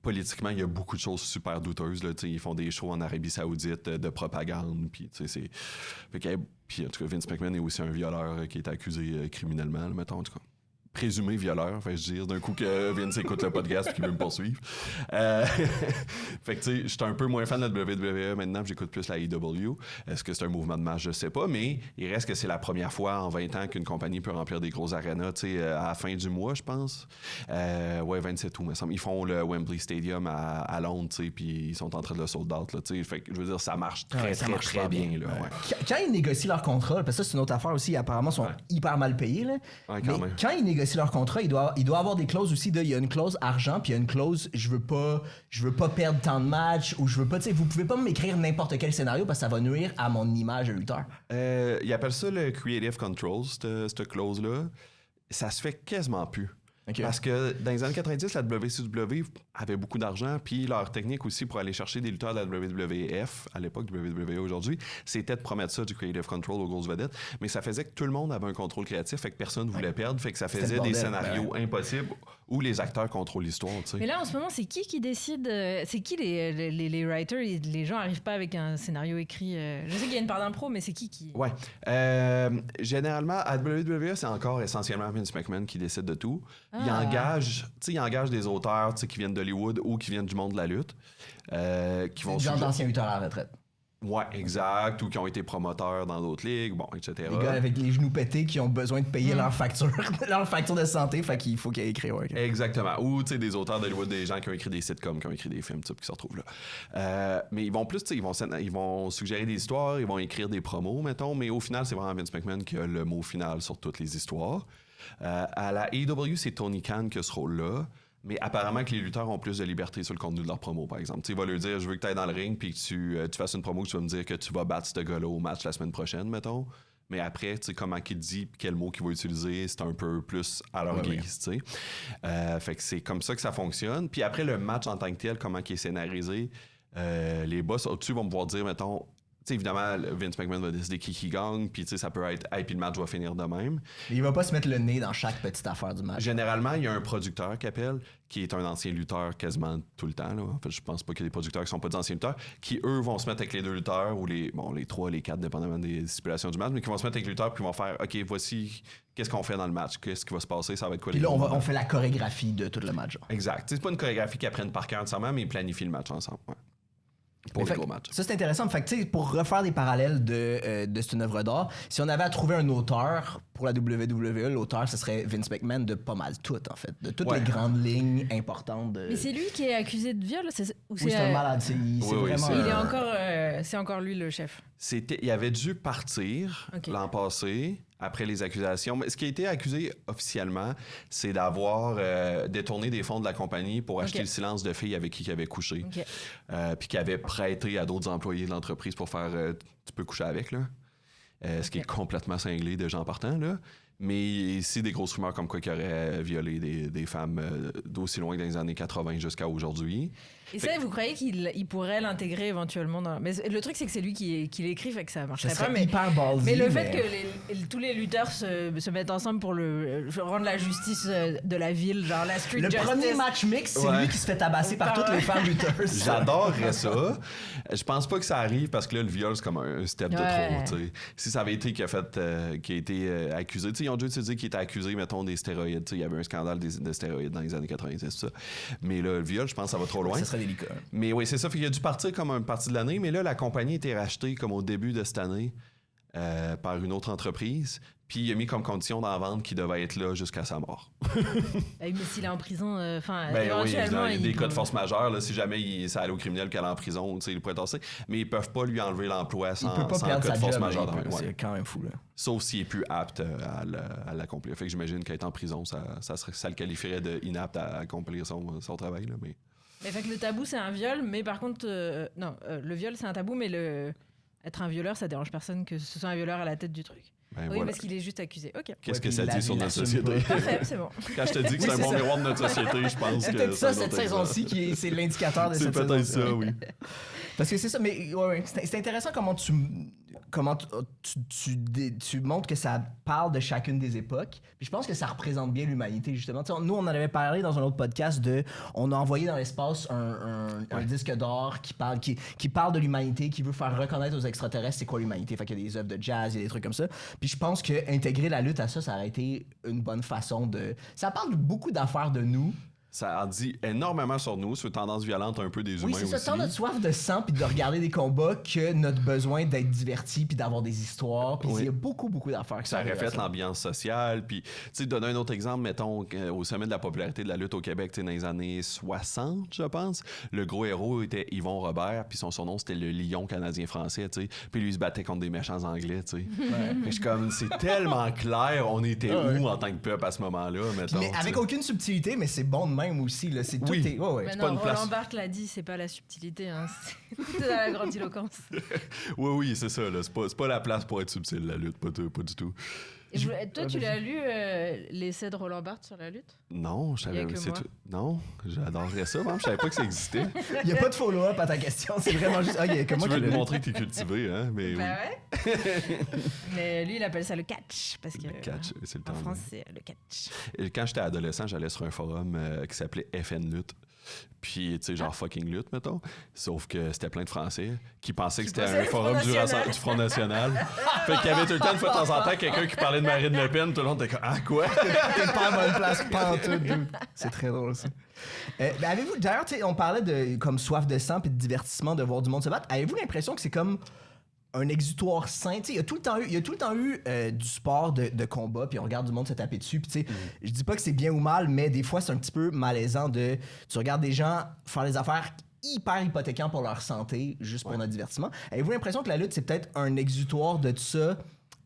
politiquement, il y a beaucoup de choses super douteuses. Là, ils font des shows en Arabie Saoudite de propagande. Puis, puis en tout cas, Vince McMahon est aussi un violeur qui est accusé criminellement, là, mettons, en tout cas. présumé violeur, fait je dire, d'un coup que Vince écoute le podcast et qu'il veut me poursuivre. Fait que tu sais, je suis un peu moins fan de la WWE maintenant, j'écoute plus la AEW. Est-ce que c'est un mouvement de masse? Je sais pas, mais il reste que c'est la première fois en 20 ans qu'une compagnie peut remplir des gros arénas, tu sais, à la fin du mois, je pense. 27 août, me semble. Ils font le Wembley Stadium à Londres, tu sais, puis ils sont en train de le sold out, là, tu sais. Fait que, je veux dire, ça marche très bien, là. Ouais. Quand ils négocient leur contrat, parce que ça, c'est une autre affaire aussi, apparemment, ils sont hyper mal payés, là. Ouais, mais quand ils négocient leur contrat, il doit avoir des clauses aussi il y a une clause argent, puis il y a une clause je veux pas perdre tant de matchs, ou je veux pas, tu sais, vous pouvez pas m'écrire n'importe quel scénario parce que ça va nuire à mon image de lutteur. Ils appellent ça le Creative Control, cette clause-là. Ça se fait quasiment plus. Okay. Parce que dans les années 90, la WCW avait beaucoup d'argent, puis leur technique aussi pour aller chercher des lutteurs de la WWF, à l'époque WWE aujourd'hui, c'était de promettre ça, du Creative Control aux grosses vedettes, mais ça faisait que tout le monde avait un contrôle créatif, fait que personne ne voulait perdre, fait que ça faisait des scénarios impossibles où les acteurs contrôlent l'histoire. Tu sais. Mais là, en ce moment, c'est qui décide? C'est qui les writers? Les gens n'arrivent pas avec un scénario écrit. Je sais qu'il y a une part d'impro, mais c'est qui? Ouais. Généralement, à WWE, c'est encore essentiellement Vince McMahon qui décide de tout. Il engage des auteurs qui viennent d'Hollywood ou qui viennent du monde de la lutte. Qui vont genre d'anciens lutteurs à la retraite. Ouais, exact. Ou qui ont été promoteurs dans d'autres ligues, bon, etc. Les gars avec les genoux pétés qui ont besoin de payer leur facture de santé, fait qu'il faut qu'ils aient écrit. Ouais, okay. Exactement. Ou des auteurs d'Hollywood, des gens qui ont écrit des sitcoms, qui ont écrit des films, qui se retrouvent là. Mais ils vont plus, ils vont suggérer des histoires, ils vont écrire des promos, mettons, mais au final, c'est vraiment Vince McMahon qui a le mot final sur toutes les histoires. À la AEW, c'est Tony Khan qui a ce rôle-là. Mais apparemment que les lutteurs ont plus de liberté sur le contenu de leur promo, par exemple. T'sais, il va leur dire, je veux que tu ailles dans le ring puis que tu fasses une promo que tu vas me dire que tu vas battre ce gars-là au match la semaine prochaine, mettons. Mais après, comment qu'il dit quel mot qu'il va utiliser, c'est un peu plus à leur guise. Oui. Fait que c'est comme ça que ça fonctionne. Puis après, le match en tant que tel, comment il est scénarisé, les boss au-dessus vont me voir dire, mettons... T'sais, évidemment, Vince McMahon va décider qui gagne, puis ça peut être puis le match va finir de même. Mais il va pas se mettre le nez dans chaque petite affaire du match. Généralement, il y a un producteur qui appelle, qui est un ancien lutteur quasiment tout le temps. Là. En fait, je pense pas qu'il y ait des producteurs qui sont pas des anciens lutteurs, qui eux vont se mettre avec les deux lutteurs, ou les 3, les 4, dépendamment des stipulations du match, mais qui vont se mettre avec les lutteurs, puis vont faire OK, voici qu'est-ce qu'on fait dans le match, qu'est-ce qui va se passer, ça va être quoi. Puis là, on fait la chorégraphie de tout le match. Genre. Exact. C'est pas une chorégraphie qu'ils apprennent par cœur ensemble, mais ils planifient le match ensemble. Ouais. Pour les gros matchs. Ça, c'est intéressant. Fait que, pour refaire des parallèles de cette œuvre d'art, si on avait à trouver un auteur pour la WWE, l'auteur, ce serait Vince McMahon de pas mal tout, en fait. De toutes les grandes lignes importantes. Mais c'est lui qui est accusé de viol? C'est un malade. C'est vraiment... Il est encore... c'est encore lui le chef. Il avait dû partir l'an passé après les accusations. Mais ce qui a été accusé officiellement, c'est d'avoir détourné des fonds de la compagnie pour acheter le silence de filles avec qui il avait couché. Puis qu'il avait prêté à d'autres employés de l'entreprise pour faire tu peux coucher avec, là. Ce qui est complètement cinglé de gens partant, là. Mais ici, des grosses rumeurs comme quoi qu'il aurait violé des femmes d'aussi loin que dans les années 80 jusqu'à aujourd'hui. Et ça, vous croyez qu'il pourrait l'intégrer éventuellement dans... Mais le truc, c'est que c'est lui qui l'écrit, fait que ça marcherait pas. Mais le fait que tous les lutteurs se mettent ensemble pour rendre la justice de la ville, genre la street justice. Le premier match mix, c'est lui qui se fait tabasser par toutes les femmes lutteuses. J'adorerais ça. Je pense pas que ça arrive parce que là, le viol, c'est comme un step de trop. T'sais. Si ça avait été qui a été accusé, ils ont déjà dit qu'il était accusé, mettons, des stéroïdes. Il y avait un scandale de stéroïdes dans les années 90, tout ça. Mais là, le viol, je pense que ça va trop loin. Ça serait délicat. Mais oui, c'est ça. Il a dû partir comme une partie de l'année. Mais là, la compagnie a été rachetée comme au début de cette année par une autre entreprise. Puis il a mis comme condition dans la vente qu'il devait être là jusqu'à sa mort. Mais s'il est en prison, éventuellement, il y a des cas de force majeure. Là, si jamais ça allait au criminel qu'elle est en prison, il pourrait tasser. Mais ils peuvent pas lui enlever l'emploi sans cas de force majeure. C'est quand même fou. Là. Sauf s'il est plus apte à l'accomplir. Fait que j'imagine qu'être en prison, ça le qualifierait d'inapte à accomplir son travail. Là, mais fait que le tabou, c'est un viol, mais par contre... le viol, c'est un tabou, mais être un violeur, ça dérange personne que ce soit un violeur à la tête du truc. Parce qu'il est juste accusé. OK. Qu'est-ce que ça dit sur notre société? Parfait, c'est bon. Quand je te dis que c'est un bon miroir de notre société, je pense que... C'est peut-être ça, cette saison-ci, c'est l'indicateur de cette saison. C'est peut-être ça, oui. Parce que c'est ça, mais ouais, c'est intéressant comment tu montres que ça parle de chacune des époques. Puis je pense que ça représente bien l'humanité, justement. T'sais, nous, on en avait parlé dans un autre podcast on a envoyé dans l'espace un disque d'or qui parle de l'humanité, qui veut faire reconnaître aux extraterrestres c'est quoi l'humanité. Fait qu'il y a des œuvres de jazz, il y a des trucs comme ça. Puis je pense que intégrer la lutte à ça aurait été une bonne façon de... Ça parle beaucoup d'affaires de nous. Ça en dit énormément sur nous, sur une tendance violente un peu des humains aussi. Oui, c'est ça, tant notre soif de sang puis de regarder des combats que notre besoin d'être diverti puis d'avoir des histoires. Puis il y a beaucoup d'affaires qui ça reflète l'ambiance sociale. Puis, tu sais, donner un autre exemple, mettons, au sommet de la popularité de la lutte au Québec, tu sais, dans les années 60, je pense, le gros héros était Yvon Robert, puis son surnom, c'était le lion canadien-français, tu sais. Puis lui, il se battait contre des méchants anglais, tu sais. Je suis comme, c'est tellement clair, on était où en tant que peuple à ce moment-là, mettons. Mais avec aucune subtilité, mais c'est bon de même aussi, là. C'est tout est... Mais non, Roland Barthes l'a dit, c'est pas la subtilité, hein. C'est la grandiloquence. Oui, c'est ça, là. C'est pas la place pour être subtil, la lutte, pas du tout. Toi, tu l'as lu, l'essai de Roland Barthes sur la lutte? Non, je savais pas. Non, j'adorerais ça, même. Je savais pas que ça existait. Il n'y a pas de follow-up à ta question, c'est vraiment juste... Tu veux te montrer que t'es cultivé, hein? Mais ouais. Mais lui, il appelle ça le catch. Parce que, le catch, c'est le temps. En France, c'est le catch. Et quand j'étais adolescent, j'allais sur un forum qui s'appelait FN Lutte. Puis, tu sais, genre fucking lutte, mettons. Sauf que c'était plein de Français qui pensaient que c'était un forum du Front National. Fait qu'il y avait tout le temps, de fois de temps en temps, quelqu'un qui parlait de Marine Le Pen. Tout le monde était comme, ah, quoi? T'es pas à bonne place, pas en tout. C'est très drôle, ça. Avez-vous, d'ailleurs, on parlait de comme soif de sang puis de divertissement, de voir du monde se battre. Avez-vous l'impression que c'est comme un exutoire sain? Il y a tout le temps eu du sport de combat, puis on regarde du monde se taper dessus. Puis je dis pas que c'est bien ou mal, mais des fois, c'est un petit peu malaisant tu regardes des gens faire des affaires hyper hypothéquants pour leur santé, juste pour notre divertissement. Avez-vous l'impression que la lutte, c'est peut-être un exutoire de ça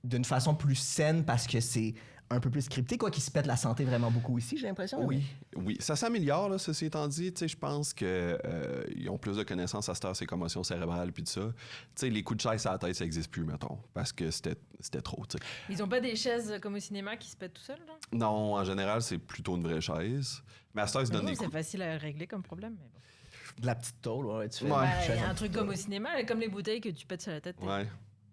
d'une façon plus saine parce que c'est un peu plus scripté, quoi, qui se pète la santé vraiment beaucoup ici, j'ai l'impression? Oui, ça s'améliore, là, ceci étant dit. Je pense qu'ils ont plus de connaissances à cette heure, ces commotions cérébrales, puis tout ça. T'sais, les coups de chaise à la tête, ça n'existe plus, mettons, parce que c'était trop, t'sais. Ils ont pas des chaises comme au cinéma qui se pètent tout seuls, là? Non, en général, c'est plutôt une vraie chaise. Mais à cette heure, ils se donnent des coups. C'est facile à régler comme problème, mais bon. De la petite tôle, ouais, tu fais. Il y a un truc comme au cinéma, comme les bouteilles que tu pètes sur la tête. Ouais.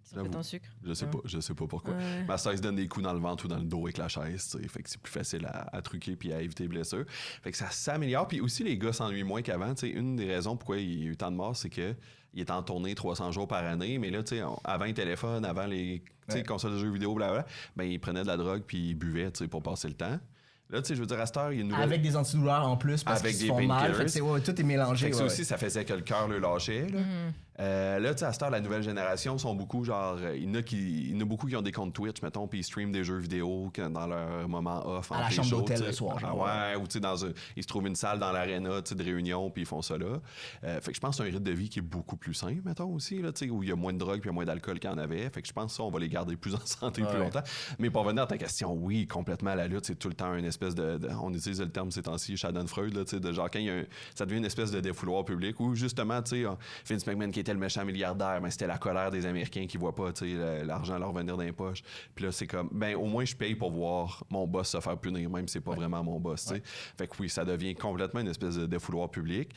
Qui sont faites en sucre. Je sais pas pourquoi. Ouais. Ma sœur, il se donne des coups dans le ventre ou dans le dos avec la chaise, t'sais. Fait que c'est plus facile à truquer puis à éviter les blessures. Fait que ça s'améliore. Puis aussi, les gars s'ennuient moins qu'avant. T'sais, une des raisons pourquoi il y a eu tant de morts, c'est que il est en tournée 300 jours par année. Mais là, avant les téléphones, avant les consoles de jeux vidéo, blablabla, ben, ils prenaient de la drogue puis ils buvaient pour passer le temps. Là, tu sais, je veux dire, à cette heure, il y a une nouvelle... Avec des antidouleurs en plus, parce qu'ils se font mal. Fait que tout est mélangé. Fait que ça aussi, ça faisait que le cœur le lâchait. Là, là tu sais, à cette heure, la nouvelle génération sont beaucoup, genre... Il y en a beaucoup qui ont des comptes Twitch, mettons, puis ils streament des jeux vidéo dans leur moment off. À la chambre d'hôtel le soir. Ouais, ou tu sais, ils se trouvent une salle dans l'aréna de réunion, puis ils font ça là. Fait que je pense que c'est un rythme de vie qui est beaucoup plus sain, mettons, aussi, là, tu sais, où il y a moins de drogue puis il y a moins d'alcool qu'il y en avait. Fait que je pense que ça, on va les garder plus en santé plus longtemps. Mais pour revenir à ta question, oui, complètement, la lutte, c'est tout le temps une espèce on utilise le terme ces temps-ci, Schadenfreude, là, de genre quand ça devient une espèce de défouloir public où justement, tu sais, Vince McMahon qui était le méchant milliardaire, mais c'était la colère des Américains qui voient pas, tu sais, l'argent leur venir dans les poches. Puis là, c'est comme, ben au moins je paye pour voir mon boss se faire punir, même si c'est pas vraiment mon boss, tu sais. Fait que oui, ça devient complètement une espèce de défouloir public.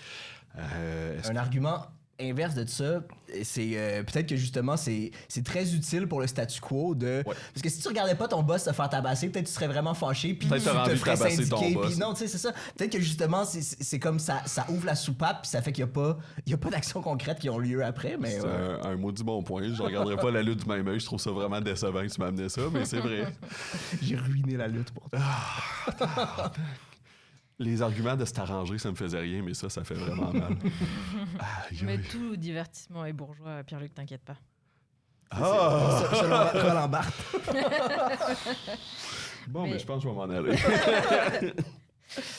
Un argument inverse de ça, c'est peut-être que justement c'est très utile pour le statu quo parce que si tu regardais pas ton boss se faire tabasser, peut-être tu serais vraiment fâché puis tu te ferais syndiquer puis non, tu sais, c'est ça, peut-être que justement c'est comme ça ouvre la soupape puis ça fait qu'il y a pas d'actions concrètes qui ont lieu après, mais c'est un maudit bon point. Je regarderais pas la lutte du même œil, je trouve ça vraiment décevant que tu m'amenais ça, mais c'est vrai. J'ai ruiné la lutte pour toi. Les arguments de s'arranger, ça me faisait rien, mais ça fait vraiment mal. Mais tout divertissement est bourgeois, Pierre-Luc, t'inquiète pas. Selon Roland Barthes. Bon, mais je pense que je vais m'en aller.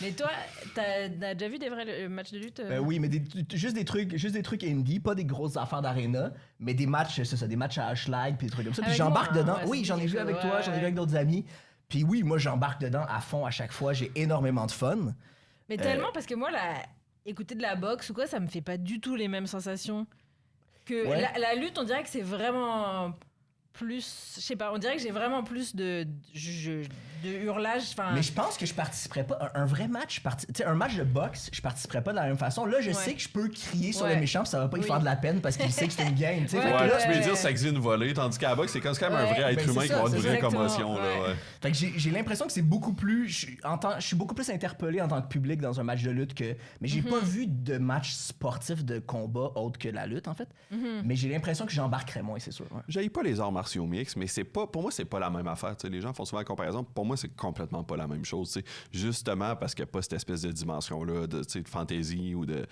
Mais toi, t'as déjà vu des vrais matchs de lutte? Oui, mais juste des trucs indie, pas des grosses affaires d'aréna, mais des matchs, c'est ça, des matchs à Schlag puis des trucs comme ça. Puis j'embarque dedans. Oui, j'en ai vu avec toi, j'en ai vu avec d'autres amis. Puis oui, moi, j'embarque dedans à fond à chaque fois. J'ai énormément de fun. Mais tellement, parce que moi, écouter de la boxe ou quoi, ça me fait pas du tout les mêmes sensations. Que la lutte, on dirait que c'est vraiment plus, je sais pas, on dirait que j'ai vraiment plus de hurlage. Mais je pense que je participerais pas. Un vrai match, un match de boxe, je participerais pas de la même façon. Là, je sais que je peux crier sur le méchant, puis ça va pas lui faire de la peine parce qu'il sait que c'est une game. Tu peux dire ça existe une volée, tandis qu'à la boxe, c'est quand même un vrai être humain qui va avoir une vraie commotion. Fait que j'ai l'impression que c'est beaucoup plus. Je suis beaucoup plus interpellé en tant que public dans un match de lutte que. Mais j'ai pas vu de match sportif de combat autre que la lutte, en fait. Mais j'ai l'impression que j'embarquerais moins, c'est sûr. J'aille pas les arts martiaux mix, mais pour moi, c'est pas la même affaire. T'sais, les gens font souvent la comparaison. Pour moi, c'est complètement pas la même chose. T'sais. Justement parce qu'il n'y a pas cette espèce de dimension-là de fantaisie ou de.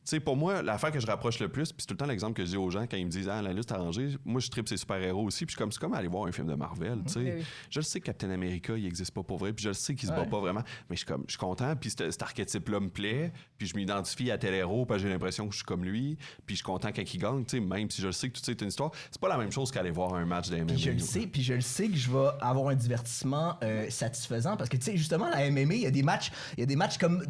Tu sais, pour moi, l'affaire que je rapproche le plus, puis c'est tout le temps l'exemple que je dis aux gens quand ils me disent « Ah, la lutte arrangée », moi, je tripe ces super-héros aussi, puis c'est comme aller voir un film de Marvel, tu sais. Oui. Je le sais que Captain America, il existe pas pour vrai, puis je le sais qu'il se bat pas vraiment, mais je suis content, puis cet archétype-là me plaît, puis je m'identifie à tel héros, parce que j'ai l'impression que je suis comme lui, puis je suis content quand il gagne, tu sais, même si je le sais que tout ça est une histoire. C'est pas la même chose qu'aller voir un match de MMA. Puis je le sais que je vais avoir un divertissement satisfaisant, parce que, tu sais, justement, la MMA, il y a des matchs comme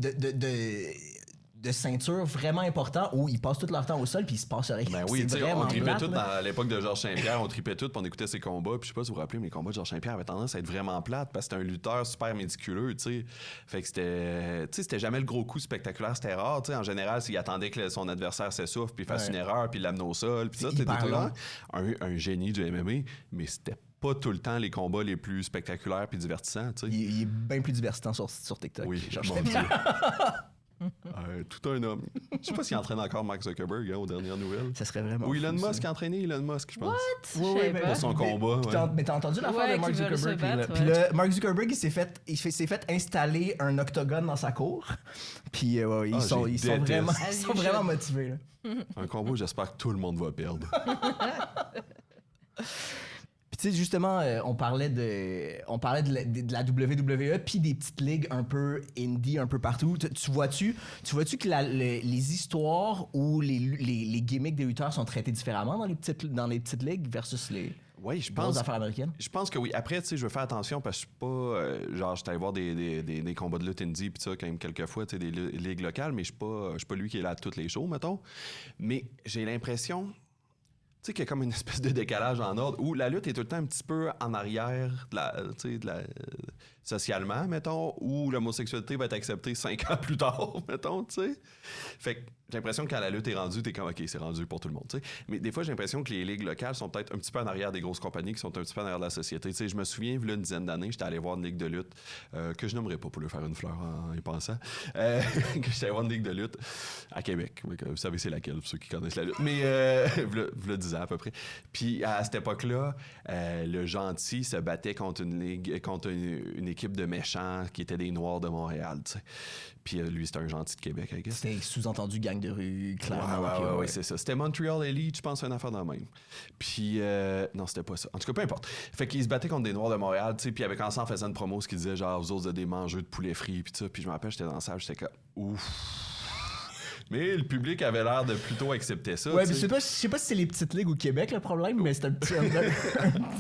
de ceinture vraiment important où ils passent tout leur temps au sol puis il se passe rien. Ben oui, tu sais, on tripait tout à l'époque de Georges Saint-Pierre, on tripait tout, puis on écoutait ses combats, puis je sais pas si vous vous rappelez, mais les combats de Georges Saint-Pierre avaient tendance à être vraiment plates parce que c'était un lutteur super méticuleux, tu sais. Fait que c'était jamais le gros coup spectaculaire, c'était rare, tu sais. En général, s'il attendait que son adversaire s'essouffle puis fasse une erreur puis l'amène au sol, puis ça, c'était tout le temps un génie du MMA, mais c'était pas tout le temps les combats les plus spectaculaires puis divertissants, tu sais. Il est bien plus divertissant sur TikTok. Oui, mon Dieu. Tout un homme. Je sais pas s'il entraîne encore Mark Zuckerberg aux dernières nouvelles. Ça serait vraiment. Ou Elon Musk a entraîné Elon Musk, je pense. Oui, pour son combat. Mais t'as entendu l'affaire de Mark Zuckerberg? Puis là, Mark Zuckerberg, il s'est fait installer un octogone dans sa cour. Puis ils sont vraiment motivés. Là. Un combat, j'espère que tout le monde va perdre. Tu sais, justement, on parlait de la WWE puis des petites ligues un peu indie un peu partout. Tu vois-tu que les histoires ou les gimmicks des lutteurs sont traités différemment dans les petites ligues versus les grosses affaires américaines? Je pense que oui. Après, tu sais, je veux faire attention parce que je suis pas... genre, je suis allé voir des combats de lutte indie puis ça, quand même, quelques fois, tu sais, des ligues locales, mais je suis pas lui qui est là à toutes les shows, mettons. Mais j'ai l'impression... Tu sais qu'il y a comme une espèce de décalage en ordre où la lutte est tout le temps un petit peu en arrière socialement, mettons, où l'homosexualité va être acceptée 5 ans plus tard, mettons, tu sais. Fait que j'ai l'impression que quand la lutte est rendue, t'es comme, OK, c'est rendu pour tout le monde, tu sais. Mais des fois, j'ai l'impression que les ligues locales sont peut-être un petit peu en arrière des grosses compagnies qui sont un petit peu en arrière de la société. Tu sais, je me souviens, il y a une dizaine d'années, j'étais allé voir une ligue de lutte que je nommerais pas pour lui faire une fleur en y pensant, que j'étais allé voir une ligue de lutte à Québec. Vous savez c'est laquelle, pour ceux qui connaissent la lutte. Mais, v'là 10 ans à peu près. Puis à cette époque-là, le gentil se battait contre une équipe de méchants qui étaient des Noirs de Montréal, tu sais. Puis lui, c'était un gentil de Québec, I guess. C'était sous-entendu gang de rue, clairement. Ouais, c'est ça. C'était Montreal Elite, je pense, une affaire dans le même. Puis, non, c'était pas ça. En tout cas, peu importe. Fait qu'il se battait contre des Noirs de Montréal, tu sais, puis avec ensemble, faisait une promo, ce qu'il disait, genre, vous autres, vous êtes des mangeux de poulet frit, puis ça. Puis je me rappelle, j'étais dans la salle, j'étais comme, ouf. Mais le public avait l'air de plutôt accepter ça. Ouais, mais je sais pas si c'est les petites ligues au Québec le problème, mais c'est un petit.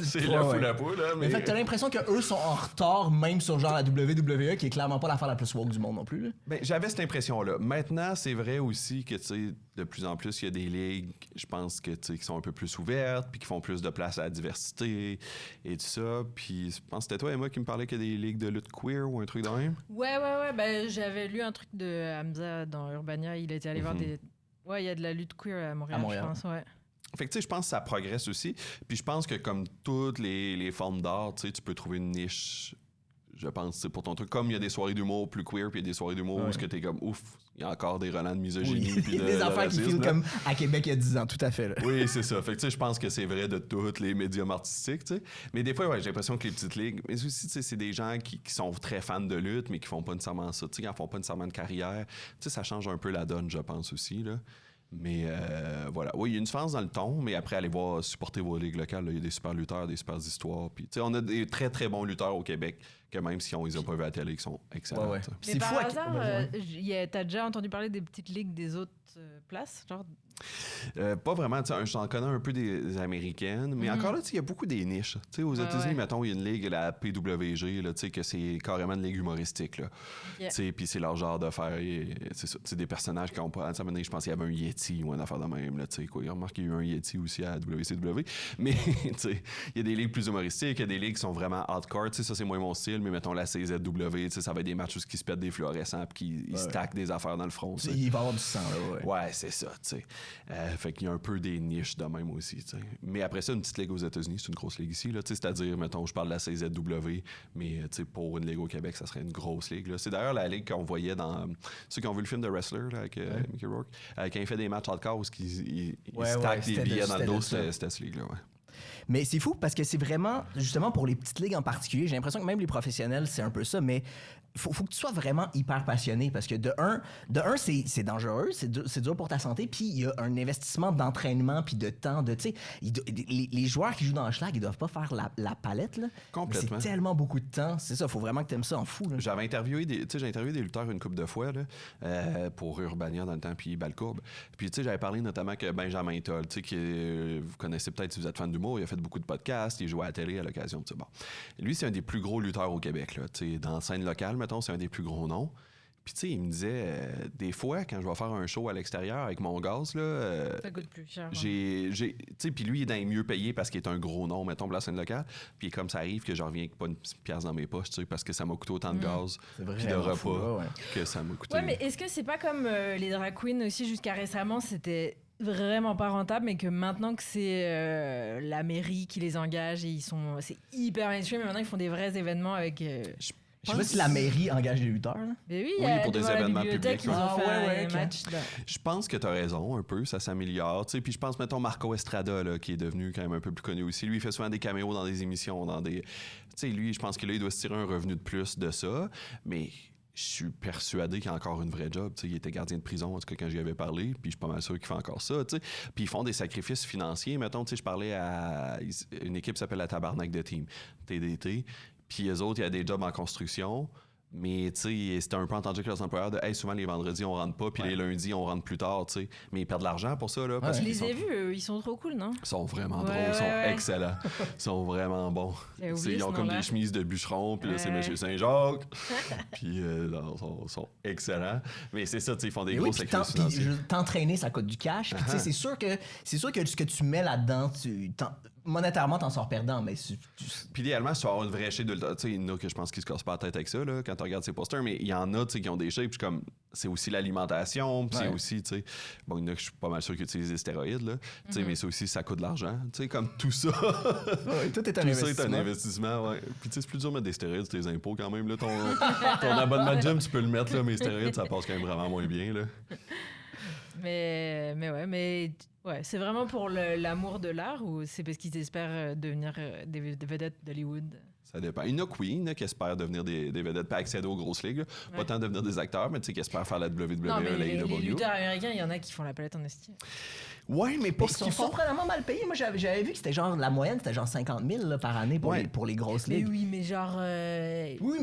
C'est la foule à poule, là. Mais en fait, t'as l'impression qu'eux sont en retard, même sur genre la WWE, qui est clairement pas l'affaire la plus woke du monde non plus. Là. Ben, j'avais cette impression-là. Maintenant, c'est vrai aussi que, tu sais, de plus en plus, il y a des ligues, je pense que, tu sais, qui sont un peu plus ouvertes, puis qui font plus de place à la diversité et tout ça. Puis, je pense que c'était toi et moi qui me parlais qu'il y a des ligues de lutte queer ou un truc de même. Ouais. Ben, j'avais lu un truc de Hamza dans Urbania. Il était allé voir des... Ouais, il y a de la lutte queer à Montréal, je pense, ouais. Fait que, tu sais, je pense que ça progresse aussi. Puis je pense que comme toutes les formes d'art, tu sais, tu peux trouver une niche, je pense, c'est pour ton truc. Comme il y a des soirées d'humour plus queer, puis il y a des soirées d'humour où t'es comme, ouf, il y a encore des relents de misogynie. Oui. Puis des affaires qui filent comme à Québec il y a 10 ans, tout à fait. Là. Oui, c'est ça. Fait que, tu sais, je pense que c'est vrai de tous les médiums artistiques, tu sais. Mais des fois, ouais, j'ai l'impression que les petites ligues, mais aussi, tu sais, c'est des gens qui sont très fans de lutte, mais qui font pas nécessairement ça, tu sais, qui en font pas nécessairement de carrière. Tu sais, ça change un peu la donne, je pense aussi, là. Mais voilà. Oui, il y a une différence dans le ton, mais après, allez voir, supporter vos ligues locales. Il y a des super lutteurs, des super histoires. Puis, tu sais, on a des très, très bons lutteurs au Québec que même si on les a pas vus à la télé, qui sont excellents. Ouais. tu sais. Mais C'est par fou hasard, vas-y. t'as déjà entendu parler des petites ligues des autres places? Genre... Pas vraiment, tu sais, j'en connais un peu des américaines, mais encore là, il y a beaucoup des niches. Tu sais, aux États-Unis, mettons, il y a une ligue, la PWG, là, tu sais, que c'est carrément une ligue humoristique, là. Yeah. Tu sais, puis c'est leur genre de faire, c'est ça, tu sais, des personnages qui ont pas, à un moment donné, je pense qu'il y avait un Yeti ou une affaire de même, là, tu sais, quoi. Remarque qu'il y a eu un Yeti aussi à WCW, mais, tu sais, il y a des ligues plus humoristiques, il y a des ligues qui sont vraiment hardcore, tu sais, ça, c'est moins mon style, mais mettons la CZW, tu sais, ça va être des matchs où ils se pètent des fluorescents puis ils stackent des affaires dans le front, tu sais. Il va y avoir du sang, là, Ouais, c'est ça, tu sais. Fait qu'il y a un peu des niches de même aussi, tu sais. Mais après ça, une petite ligue aux États-Unis, c'est une grosse ligue ici, là, tu sais. C'est-à-dire, mettons, je parle de la CZW, mais, tu sais, pour une ligue au Québec, ça serait une grosse ligue, là. C'est d'ailleurs la ligue qu'on voyait dans... ceux qui ont vu le film de Wrestler, là, avec Mickey Rourke, quand il fait des matchs hardcore où il stack des billets dans le dos, c'était cette ligue-là, ouais. Mais c'est fou parce que c'est vraiment, justement, pour les petites ligues en particulier, j'ai l'impression que même les professionnels, c'est un peu ça, mais faut que tu sois vraiment hyper passionné parce que de un c'est dangereux, c'est dur pour ta santé, puis il y a un investissement d'entraînement puis de temps, tu sais, les joueurs qui jouent dans le schlag, ils doivent pas faire la palette, là. Complètement. C'est tellement beaucoup de temps, c'est ça, faut vraiment que t'aimes ça en fou, là. J'ai interviewé des lutteurs une couple de fois là, pour Urbania dans le temps, puis Balcourbe. Puis tu sais, j'avais parlé notamment que Benjamin Toll, tu sais, que vous connaissez peut-être si vous êtes fan d'humour, il a fait beaucoup de podcasts, il joue à la télé à l'occasion, tu sais, bon. Lui, c'est un des plus gros lutteurs au Québec, là, tu sais, dans la scène locale, mettons, c'est un des plus gros noms. Puis, tu sais, il me disait, des fois, quand je vais faire un show à l'extérieur avec mon gaz, là... ça coûte plus cher. Tu sais, puis lui, il est dans les mieux payés parce qu'il est un gros nom, mettons, pour la scène locale. Puis comme ça arrive que je reviens avec pas une pièce dans mes poches, tu sais, parce que ça m'a coûté autant de gaz puis de repas fou, là, que ça m'a coûté. Ouais, mais est-ce que c'est pas comme les drag queens aussi, jusqu'à récemment, c'était vraiment pas rentable, mais que maintenant que c'est la mairie qui les engage et c'est hyper mainstream, mais maintenant ils font des vrais événements avec... Je sais pas si la mairie engage des lutteurs, là. Mais oui, pour des événements publics, ils ont fait un ok. match. Je pense que tu as raison un peu, ça s'améliore. Tu sais, puis je pense, mettons, Marco Estrada, là, qui est devenu quand même un peu plus connu aussi. Lui, il fait souvent des caméos dans des émissions, dans des... Tu sais, lui, je pense que là, il doit se tirer un revenu de plus de ça, mais... Je suis persuadé qu'il a encore une vraie job. T'sais, il était gardien de prison, en tout cas, quand j'y avais parlé. Puis je suis pas mal sûr qu'il fait encore ça. T'sais. Puis ils font des sacrifices financiers. Mettons, je parlais à une équipe qui s'appelle la Tabarnak de Team, TDT. Puis eux autres, il y a des jobs en construction. Mais tu sais, c'était un peu entendu avec leurs employeurs de hey, souvent les vendredis on rentre pas, puis les lundis on rentre plus tard, tu sais. Mais ils perdent de l'argent pour ça, là. Parce Je qu'ils les ai vus, ils sont trop cool, non? Ils sont vraiment drôles, Ouais, ils sont ouais. excellents. Ils sont vraiment bons. J'ai oublié Ils ont ce comme nom-là. des chemises de bûcheron, puis là c'est Ouais. Monsieur Saint-Jacques. Puis non, ils sont excellents. Mais c'est ça, tu sais, ils font des Mais gros oui, puis sacrifices financiers. t'entraîner, ça coûte du cash. Puis tu sais, c'est sûr que ce que tu mets là-dedans, monétairement, t'en sors perdant, mais Puis idéalement, si tu vas avoir une vraie shape de... Tu sais, il y en a que je pense qu'ils se cassent pas la tête avec ça, là, quand tu regardes ces posters, mais il y en a, tu sais, qui ont des shapes, puis comme... C'est aussi l'alimentation, puis c'est aussi, tu sais... Bon, il y en a que je suis pas mal sûr qu'ils utilisent des stéroïdes, là. Tu sais, mais ça aussi, ça coûte de l'argent. Tu sais, comme tout ça... tout est un Tout investissement. ça est un investissement, ouais. Puis tu sais, c'est plus dur de mettre des stéroïdes sur tes impôts quand même, là. Ton abonnement de gym, tu peux le mettre, là, mais les stéroïdes, ça passe quand même vraiment moins bien, là. Mais ouais, c'est vraiment pour l'amour de l'art ou c'est parce qu'ils espèrent devenir des vedettes d'Hollywood? Ça dépend. Il y en a que oui, il y en a qui espèrent devenir des vedettes, pas accéder aux grosses ligues. Là. Pas tant devenir des acteurs, mais tu sais, qui espèrent faire la WWE, Non, mais la les AEW. lutteurs américains, il y en a qui font la palette en esti. Ouais, mais pour Ils ce sont qu'ils font. surprenamment mal payés. Moi, j'avais vu que c'était genre, la moyenne, c'était genre 50 000 là, par année pour les grosses Mais ligues. oui, mais genre... Oui,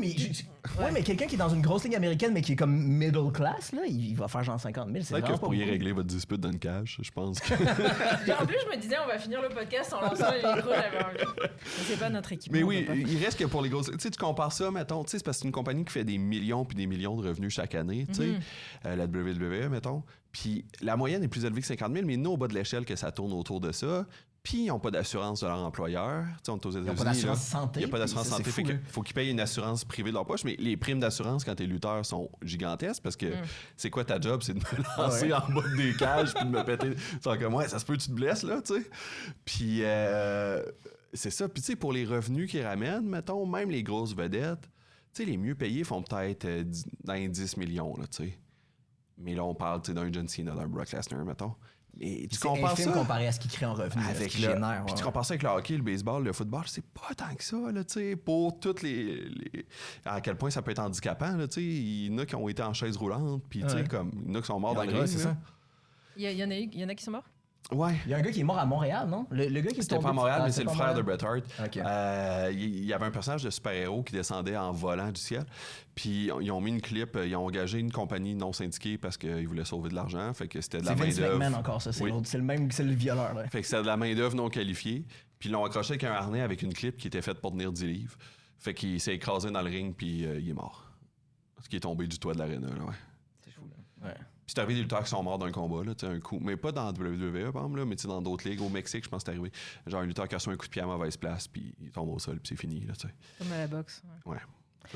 mais quelqu'un qui est dans une grosse ligue américaine, mais qui est comme middle class, là, il va faire genre 50 000. C'est C'est vrai que vraiment vous pas pourriez beaucoup. régler votre dispute dans une cage, je pense. Que... En plus, je me disais, on va finir le podcast en lançant les micros, j'avais envie. Mais c'est pas notre équipe. Mais oui, il reste que pour les grosses... Tu sais, tu compares ça, mettons, tu sais, c'est parce que c'est une compagnie qui fait des millions puis des millions de revenus chaque année, tu sais, la WWE, mettons. Puis la moyenne est plus élevée que 50 000, mais nous, au bas de l'échelle, que ça tourne autour de ça. Puis ils n'ont pas d'assurance de leur employeur. Tu sais, on est aux États-Unis. Ils n'ont pas d'assurance santé. Il n'y a pas d'assurance Ça, c'est santé. fou, Fait là. faut qu'ils payent une assurance privée de leur poche. Mais les primes d'assurance, quand t'es lutteur, sont gigantesques parce que c'est quoi ta job? C'est de me lancer en bas des cages puis de me péter. C'est comme, ouais, ça se peut, tu te blesses, là, tu sais. Puis c'est ça. Puis tu sais, pour les revenus qu'ils ramènent, mettons, même les grosses vedettes, tu sais, les mieux payés font peut-être dans les 10 millions, là, tu sais. Mais là, on parle d'un John Cena, d'un Brock Lesnar, mettons. Mais tu C'est compares infime ça comparé à ce qu'il crée en revenu, à ce avec qu'il le... génère. Puis tu ouais. compares ça avec le hockey, le baseball, le football, c'est pas tant que ça, là, tu sais, pour toutes les... À quel point ça peut être handicapant, là, tu sais. Il y en a qui ont été en chaise roulante, puis tu sais, comme, il y en a qui sont morts dans le ring, c'est là. ça. Il y en a qui sont morts? Ouais. Il y a un gars qui est mort à Montréal, non? Le gars qui est C'était tombé... pas à Montréal, mais c'est le pas frère de Montréal. Bret Hart. Ok. Il y avait un personnage de super-héros qui descendait en volant du ciel. Puis ils ont mis une clip, ils ont engagé une compagnie non syndiquée parce qu'ils voulaient sauver de l'argent. Fait que c'était de la C'est Vince main-d'œuvre. McMahon encore, ça. C'est Oui. l'autre. C'est le violeur. Là. Fait que c'était de la main-d'œuvre non qualifiée. Puis ils l'ont accroché avec un harnais avec une clip qui était faite pour tenir 10 livres. Fait qu'il s'est écrasé dans le ring, puis il est mort. Parce qu'il est tombé du toit de l'aréna, là, ouais. C'est fou. Là. Ouais. Puis c'est arrivé des lutteurs qui sont morts d'un combat, là, tu sais, un coup. Mais pas dans WWE, par exemple, là, mais tu sais, dans d'autres ligues. Au Mexique, je pense que c'est arrivé. Genre un lutteur qui a reçu un coup de pied à mauvaise place, puis il tombe au sol, puis c'est fini, là, tu sais. Comme à la boxe. Ouais. Ouais.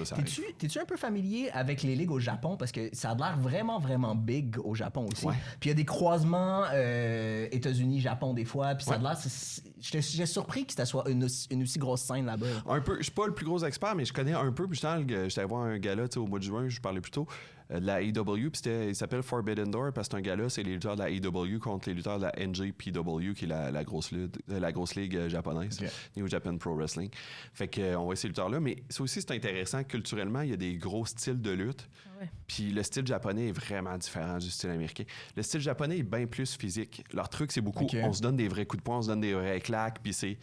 Ça arrive. T'es-tu un peu familier avec les ligues au Japon? Parce que ça a l'air vraiment, vraiment big au Japon aussi. Ouais. Puis il y a des croisements États-Unis-Japon des fois. Puis ça a Ouais. l'air... J'étais surpris que ça soit une aussi grosse scène là-bas. Un peu, je suis pas le plus gros expert, mais je connais un peu. Puis j'étais allé voir un gala au mois de juin, je parlais plus tôt, de la AEW. Puis il s'appelle Forbidden Door parce que c'est un gala, c'est les lutteurs de la AEW contre les lutteurs de la NJPW, qui est la grosse ligue japonaise, Ok. New Japan Pro Wrestling. Fait qu'on voit ces lutteurs-là. Mais ça aussi, c'est intéressant. Culturellement, il y a des gros styles de lutte. Ah ouais. Puis le style japonais est vraiment différent du style américain. Le style japonais est bien plus physique. Leur truc, c'est beaucoup, Ok. on se donne des vrais coups de poing, on se donne des vrais claques, puis c'est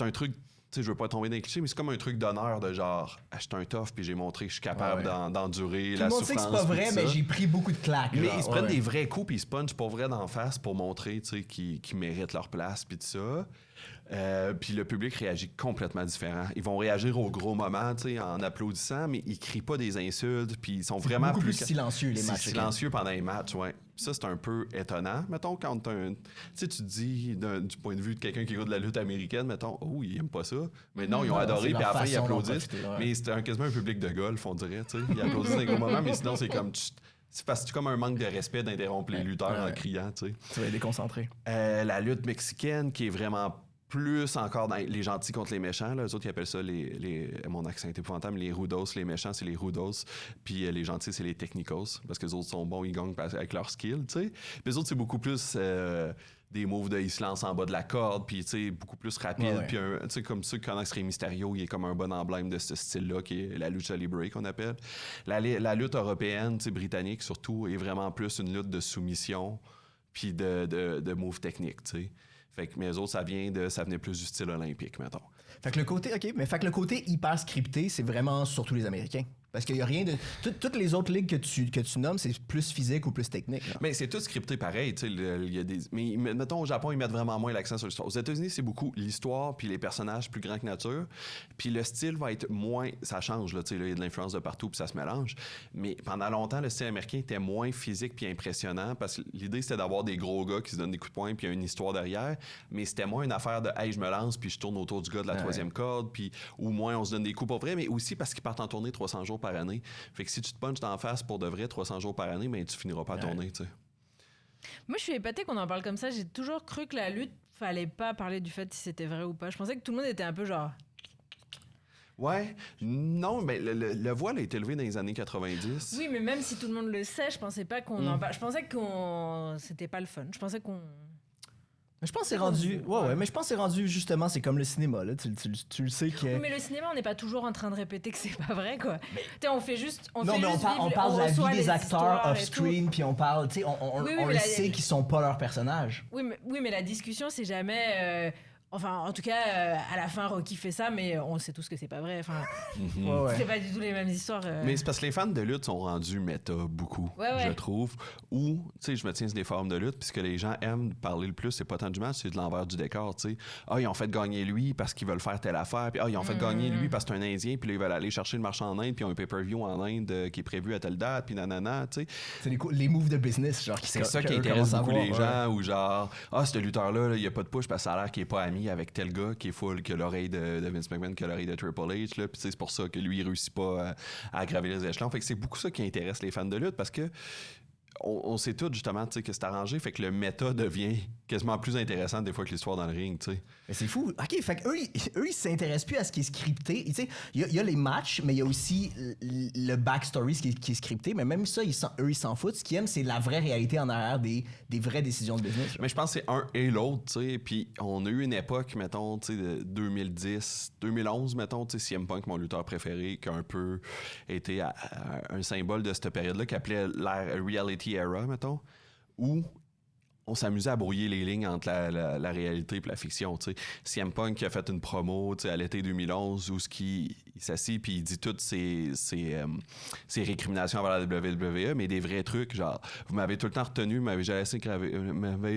un truc, tu sais, je veux pas tomber dans les clichés, mais c'est comme un truc d'honneur de genre, ah, je suis un tough, puis j'ai montré que je suis capable Ouais, ouais. d'endurer Tout la le monde souffrance. sait que c'est pas puis vrai, tout mais ça. j'ai pris beaucoup de claques. Mais genre. ils se prennent Ouais. des vrais coups, puis ils se punchent pour vrai d'en face pour montrer, tu sais, qu'ils méritent leur place, puis tout ça. Puis le public réagit complètement différent. Ils vont réagir au gros moment, tu sais, en applaudissant, mais ils crient pas des insultes, puis ils sont vraiment beaucoup plus silencieux, les c'est matchs. silencieux pendant les matchs, ouais. Puis ça, c'est un peu étonnant. Mettons, quand tu sais, tu te dis, du point de vue de quelqu'un qui écoute de la lutte américaine, mettons, oh, ils aiment pas ça. Mais non, ils ont Non, adoré, c'est puis à la leur fin, ils façon d'en applaudissent. profiter, ouais. Mais c'est quasiment un public de golf, on dirait, tu sais. Ils applaudissent dans les gros moments, mais sinon, c'est comme... C'est parce que c'est comme un manque de respect d'interrompre les lutteurs en Ouais. criant, tu sais. Tu vas être déconcentré. La lutte mexicaine qui est vraiment plus encore dans les gentils contre les méchants. Là. Eux autres, ils appellent ça mon accent est épouvantable, les rudos. Les méchants, c'est les rudos. Puis les gentils, c'est les technicos. Parce que les autres sont bons, ils gagnent avec leur skill, tu sais. Puis les autres, c'est beaucoup plus des moves de ils se lancent en bas de la corde, puis tu sais, beaucoup plus rapide. Ouais, ouais. Puis tu sais, comme ceux qui connaissent Rey Mysterio, il est comme un bon emblème de ce style-là, qui est la lucha libre qu'on appelle. La lutte européenne, tu sais, britannique surtout, est vraiment plus une lutte de soumission, puis de moves techniques, tu sais. Fait que mes autres, ça venait plus du style olympique, mettons. Fait que le côté hyper scripté, c'est vraiment surtout les Américains. Parce qu'il y a rien de... Toutes les autres ligues que tu nommes, c'est plus physique ou plus technique. Là. Mais c'est tout scripté pareil, tu sais. Il y a des... Mais mettons, au Japon, ils mettent vraiment moins l'accent sur l'histoire. Aux États-Unis, c'est beaucoup l'histoire puis les personnages plus grands que nature. Puis le style va être moins... Ça change, là, tu sais. Il y a de l'influence de partout puis ça se mélange. Mais pendant longtemps, le style américain était moins physique puis impressionnant parce que l'idée, c'était d'avoir des gros gars qui se donnent des coups de poing puis il y a une histoire derrière. Mais c'était moins une affaire de « Hey, je me lance puis je tourne autour du gars de la troisième corde. » Puis ou moins, on se donne des coups pour vrai. Mais aussi parce qu'ils partent en tournée 300 jours par année. Fait que si tu te punches d'en face pour de vrai 300 jours par année, ben tu finiras pas à tourner, tu sais. Moi, je suis épatée qu'on en parle comme ça. J'ai toujours cru que la lutte, fallait pas parler du fait si c'était vrai ou pas. Je pensais que tout le monde était un peu genre... Ouais, non, mais le voile a été élevé dans les années 90. Oui, mais même si tout le monde le sait, je pensais pas qu'on en parle. Je pensais qu'on... C'était pas le fun. Je pensais qu'on... Mais je pense que c'est rendu... Ouais, mais je pense que c'est rendu, justement, c'est comme le cinéma, là. Tu le sais que... Oui, mais le cinéma, on n'est pas toujours en train de répéter que c'est pas vrai, quoi. Tu sais, on fait juste... Non, mais on parle de la vie des acteurs off-screen, puis on parle, tu sais, on Oui, le mais sait qu'ils sont pas leurs personnages. Oui, mais la discussion, c'est jamais... Enfin, en tout cas, à la fin, Rocky fait ça, mais on sait tous que c'est pas vrai. Enfin, Ouais. c'est pas du tout les mêmes histoires. Mais c'est parce que les fans de lutte sont rendus méta beaucoup, Ouais. je trouve. Ou, tu sais, je me tiens sur des forums de lutte, puis ce que les gens aiment parler le plus, c'est pas tant du match, c'est de l'envers du décor, tu sais. Ah, ils ont fait gagner lui parce qu'ils veulent faire telle affaire, puis ils ont fait gagner lui parce que c'est un Indien, puis là, ils veulent aller chercher le marché en Inde, puis ils ont un pay-per-view en Inde qui est prévu à telle date, puis nanana, tu sais. C'est les moves de business, genre, C'est ça qui intéresse beaucoup les gens, ou genre, ce lutteur-là, il a pas de push parce que ça a l'air qu'il est pas ami avec tel gars qui est full, qui a l'oreille de Vince McMahon, qui a l'oreille de Triple H, là, puis c'est pour ça que lui, il réussit pas à gravir les échelons. Fait que c'est beaucoup ça qui intéresse les fans de lutte parce que on sait tous justement que c'est arrangé, fait que le méta devient quasiment plus intéressant des fois que l'histoire dans le ring, tu sais. Mais c'est fou. OK, fait qu'eux, ils s'intéressent plus à ce qui est scripté. Tu sais, il y a les matchs, mais il y a aussi le backstory, ce qui est scripté. Mais même ça, eux, ils s'en foutent. Ce qu'ils aiment, c'est la vraie réalité en arrière des vraies décisions de business. Mais je pense que c'est un et l'autre, tu sais. Puis on a eu une époque, mettons, tu sais, de 2010, 2011, mettons, tu sais, CM Punk, mon lutteur préféré, qui a un peu été un symbole de cette période-là, qui appelait l'ère Reality Era, mettons, où on s'amusait à brouiller les lignes entre la réalité et la fiction. T'sais. CM Punk a fait une promo à l'été 2011 où il s'assit puis il dit toutes ses récriminations envers la WWE, mais des vrais trucs, genre vous m'avez tout le temps retenu, m'avez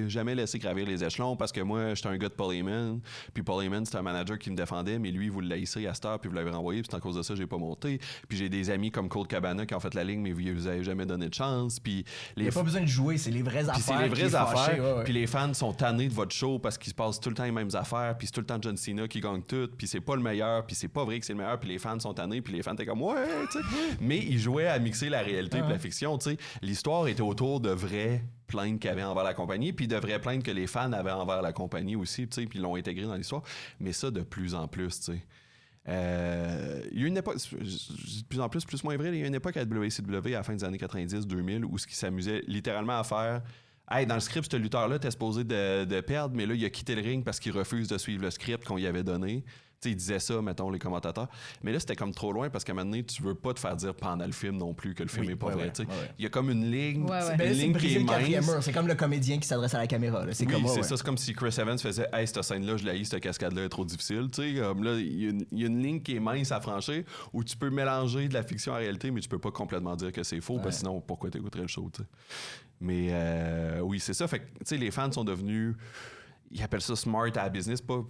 jamais laissé gravir les échelons parce que moi j'étais un gars de Paul Heyman, puis Paul Heyman c'était un manager qui me défendait, mais lui vous le laissez à cette heure puis vous l'avez renvoyé, puis c'est à cause de ça j'ai pas monté. Puis j'ai des amis comme Colt Cabana qui ont fait la ligne, mais vous vous avez jamais donné de chance. Puis il n'y a pas besoin de jouer, c'est les vraies affaires. C'est les vraies affaires. Puis les fans sont tannés de votre show parce qu'il se passe tout le temps les mêmes affaires, puis c'est tout le temps John Cena qui gagne tout, puis c'est pas le meilleur, puis c'est pas vrai que c'est le meilleur, puis les fans sont tannés, puis les fans étaient comme ouais, tu sais. Mais ils jouaient à mixer la réalité et la fiction, tu sais. L'histoire était autour de vraies plaintes qu'il y avait envers la compagnie, puis de vraies plaintes que les fans avaient envers la compagnie aussi, tu sais, puis ils l'ont intégré dans l'histoire. Mais ça, de plus en plus, tu sais. Il y a une époque, de plus en plus, plus moins vrai, il y a une époque à WCW à la fin des années 90-2000 où ce qui s'amusait littéralement à faire. Hey, dans le script, ce lutteur-là, t'es supposé de perdre, mais là, il a quitté le ring parce qu'il refuse de suivre le script qu'on lui avait donné. Tu sais, il disait ça, mettons, les commentateurs. Mais là, c'était comme trop loin parce qu'à un moment donné, tu veux pas te faire dire pendant le film non plus que le film est pas vrai. Il y a comme une ligne, une ligne qui est mince. C'est comme le comédien qui s'adresse à la caméra. Là. C'est ça. C'est comme si Chris Evans faisait « Hey, cette scène-là, je l'haïs, cette cascade-là est trop difficile. » Tu sais, là, il y a une ligne qui est mince à franchir où tu peux mélanger de la fiction à la réalité, mais tu peux pas complètement dire que c'est faux parce que sinon, pourquoi t'écouterais le show, tu sais. Mais oui, c'est ça. Fait que, tu sais, les fans sont devenus... Ils appellent ça smart à la business, pas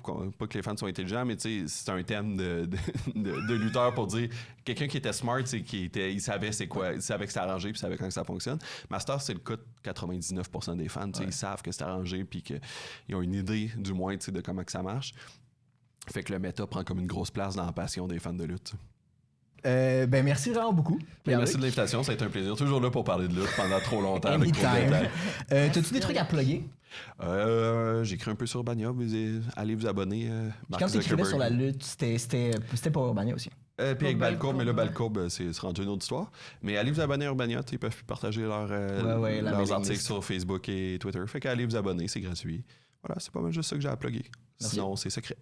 que les fans sont intelligents, mais c'est un terme de lutteur pour dire quelqu'un qui était smart, c'est il savait c'est quoi, il savait que c'était arrangé puis il savait quand ça fonctionne. Master, c'est le cas de 99% des fans, ils savent que c'est arrangé puis qu'ils ont une idée du moins de comment que ça marche. Fait que le méta prend comme une grosse place dans la passion des fans de lutte. Merci vraiment beaucoup. Merci de l'invitation, ça a été un plaisir. Toujours là pour parler de lutte pendant trop longtemps. Avec trop de détails. T'as-tu des trucs à plugger? J'écris un peu sur Urbania. Allez vous abonner. Quand tu écrivais sur la lutte, c'était pour Urbania aussi. Puis avec Balcourbe, mais là, Balcourbe, c'est rendu une autre histoire. Mais allez vous abonner à Urbania. Ils peuvent partager leurs articles sur Facebook et Twitter. Fait qu'allez vous abonner, c'est gratuit. Voilà, c'est pas mal juste ça que j'ai à plugger. Sinon, c'est secret.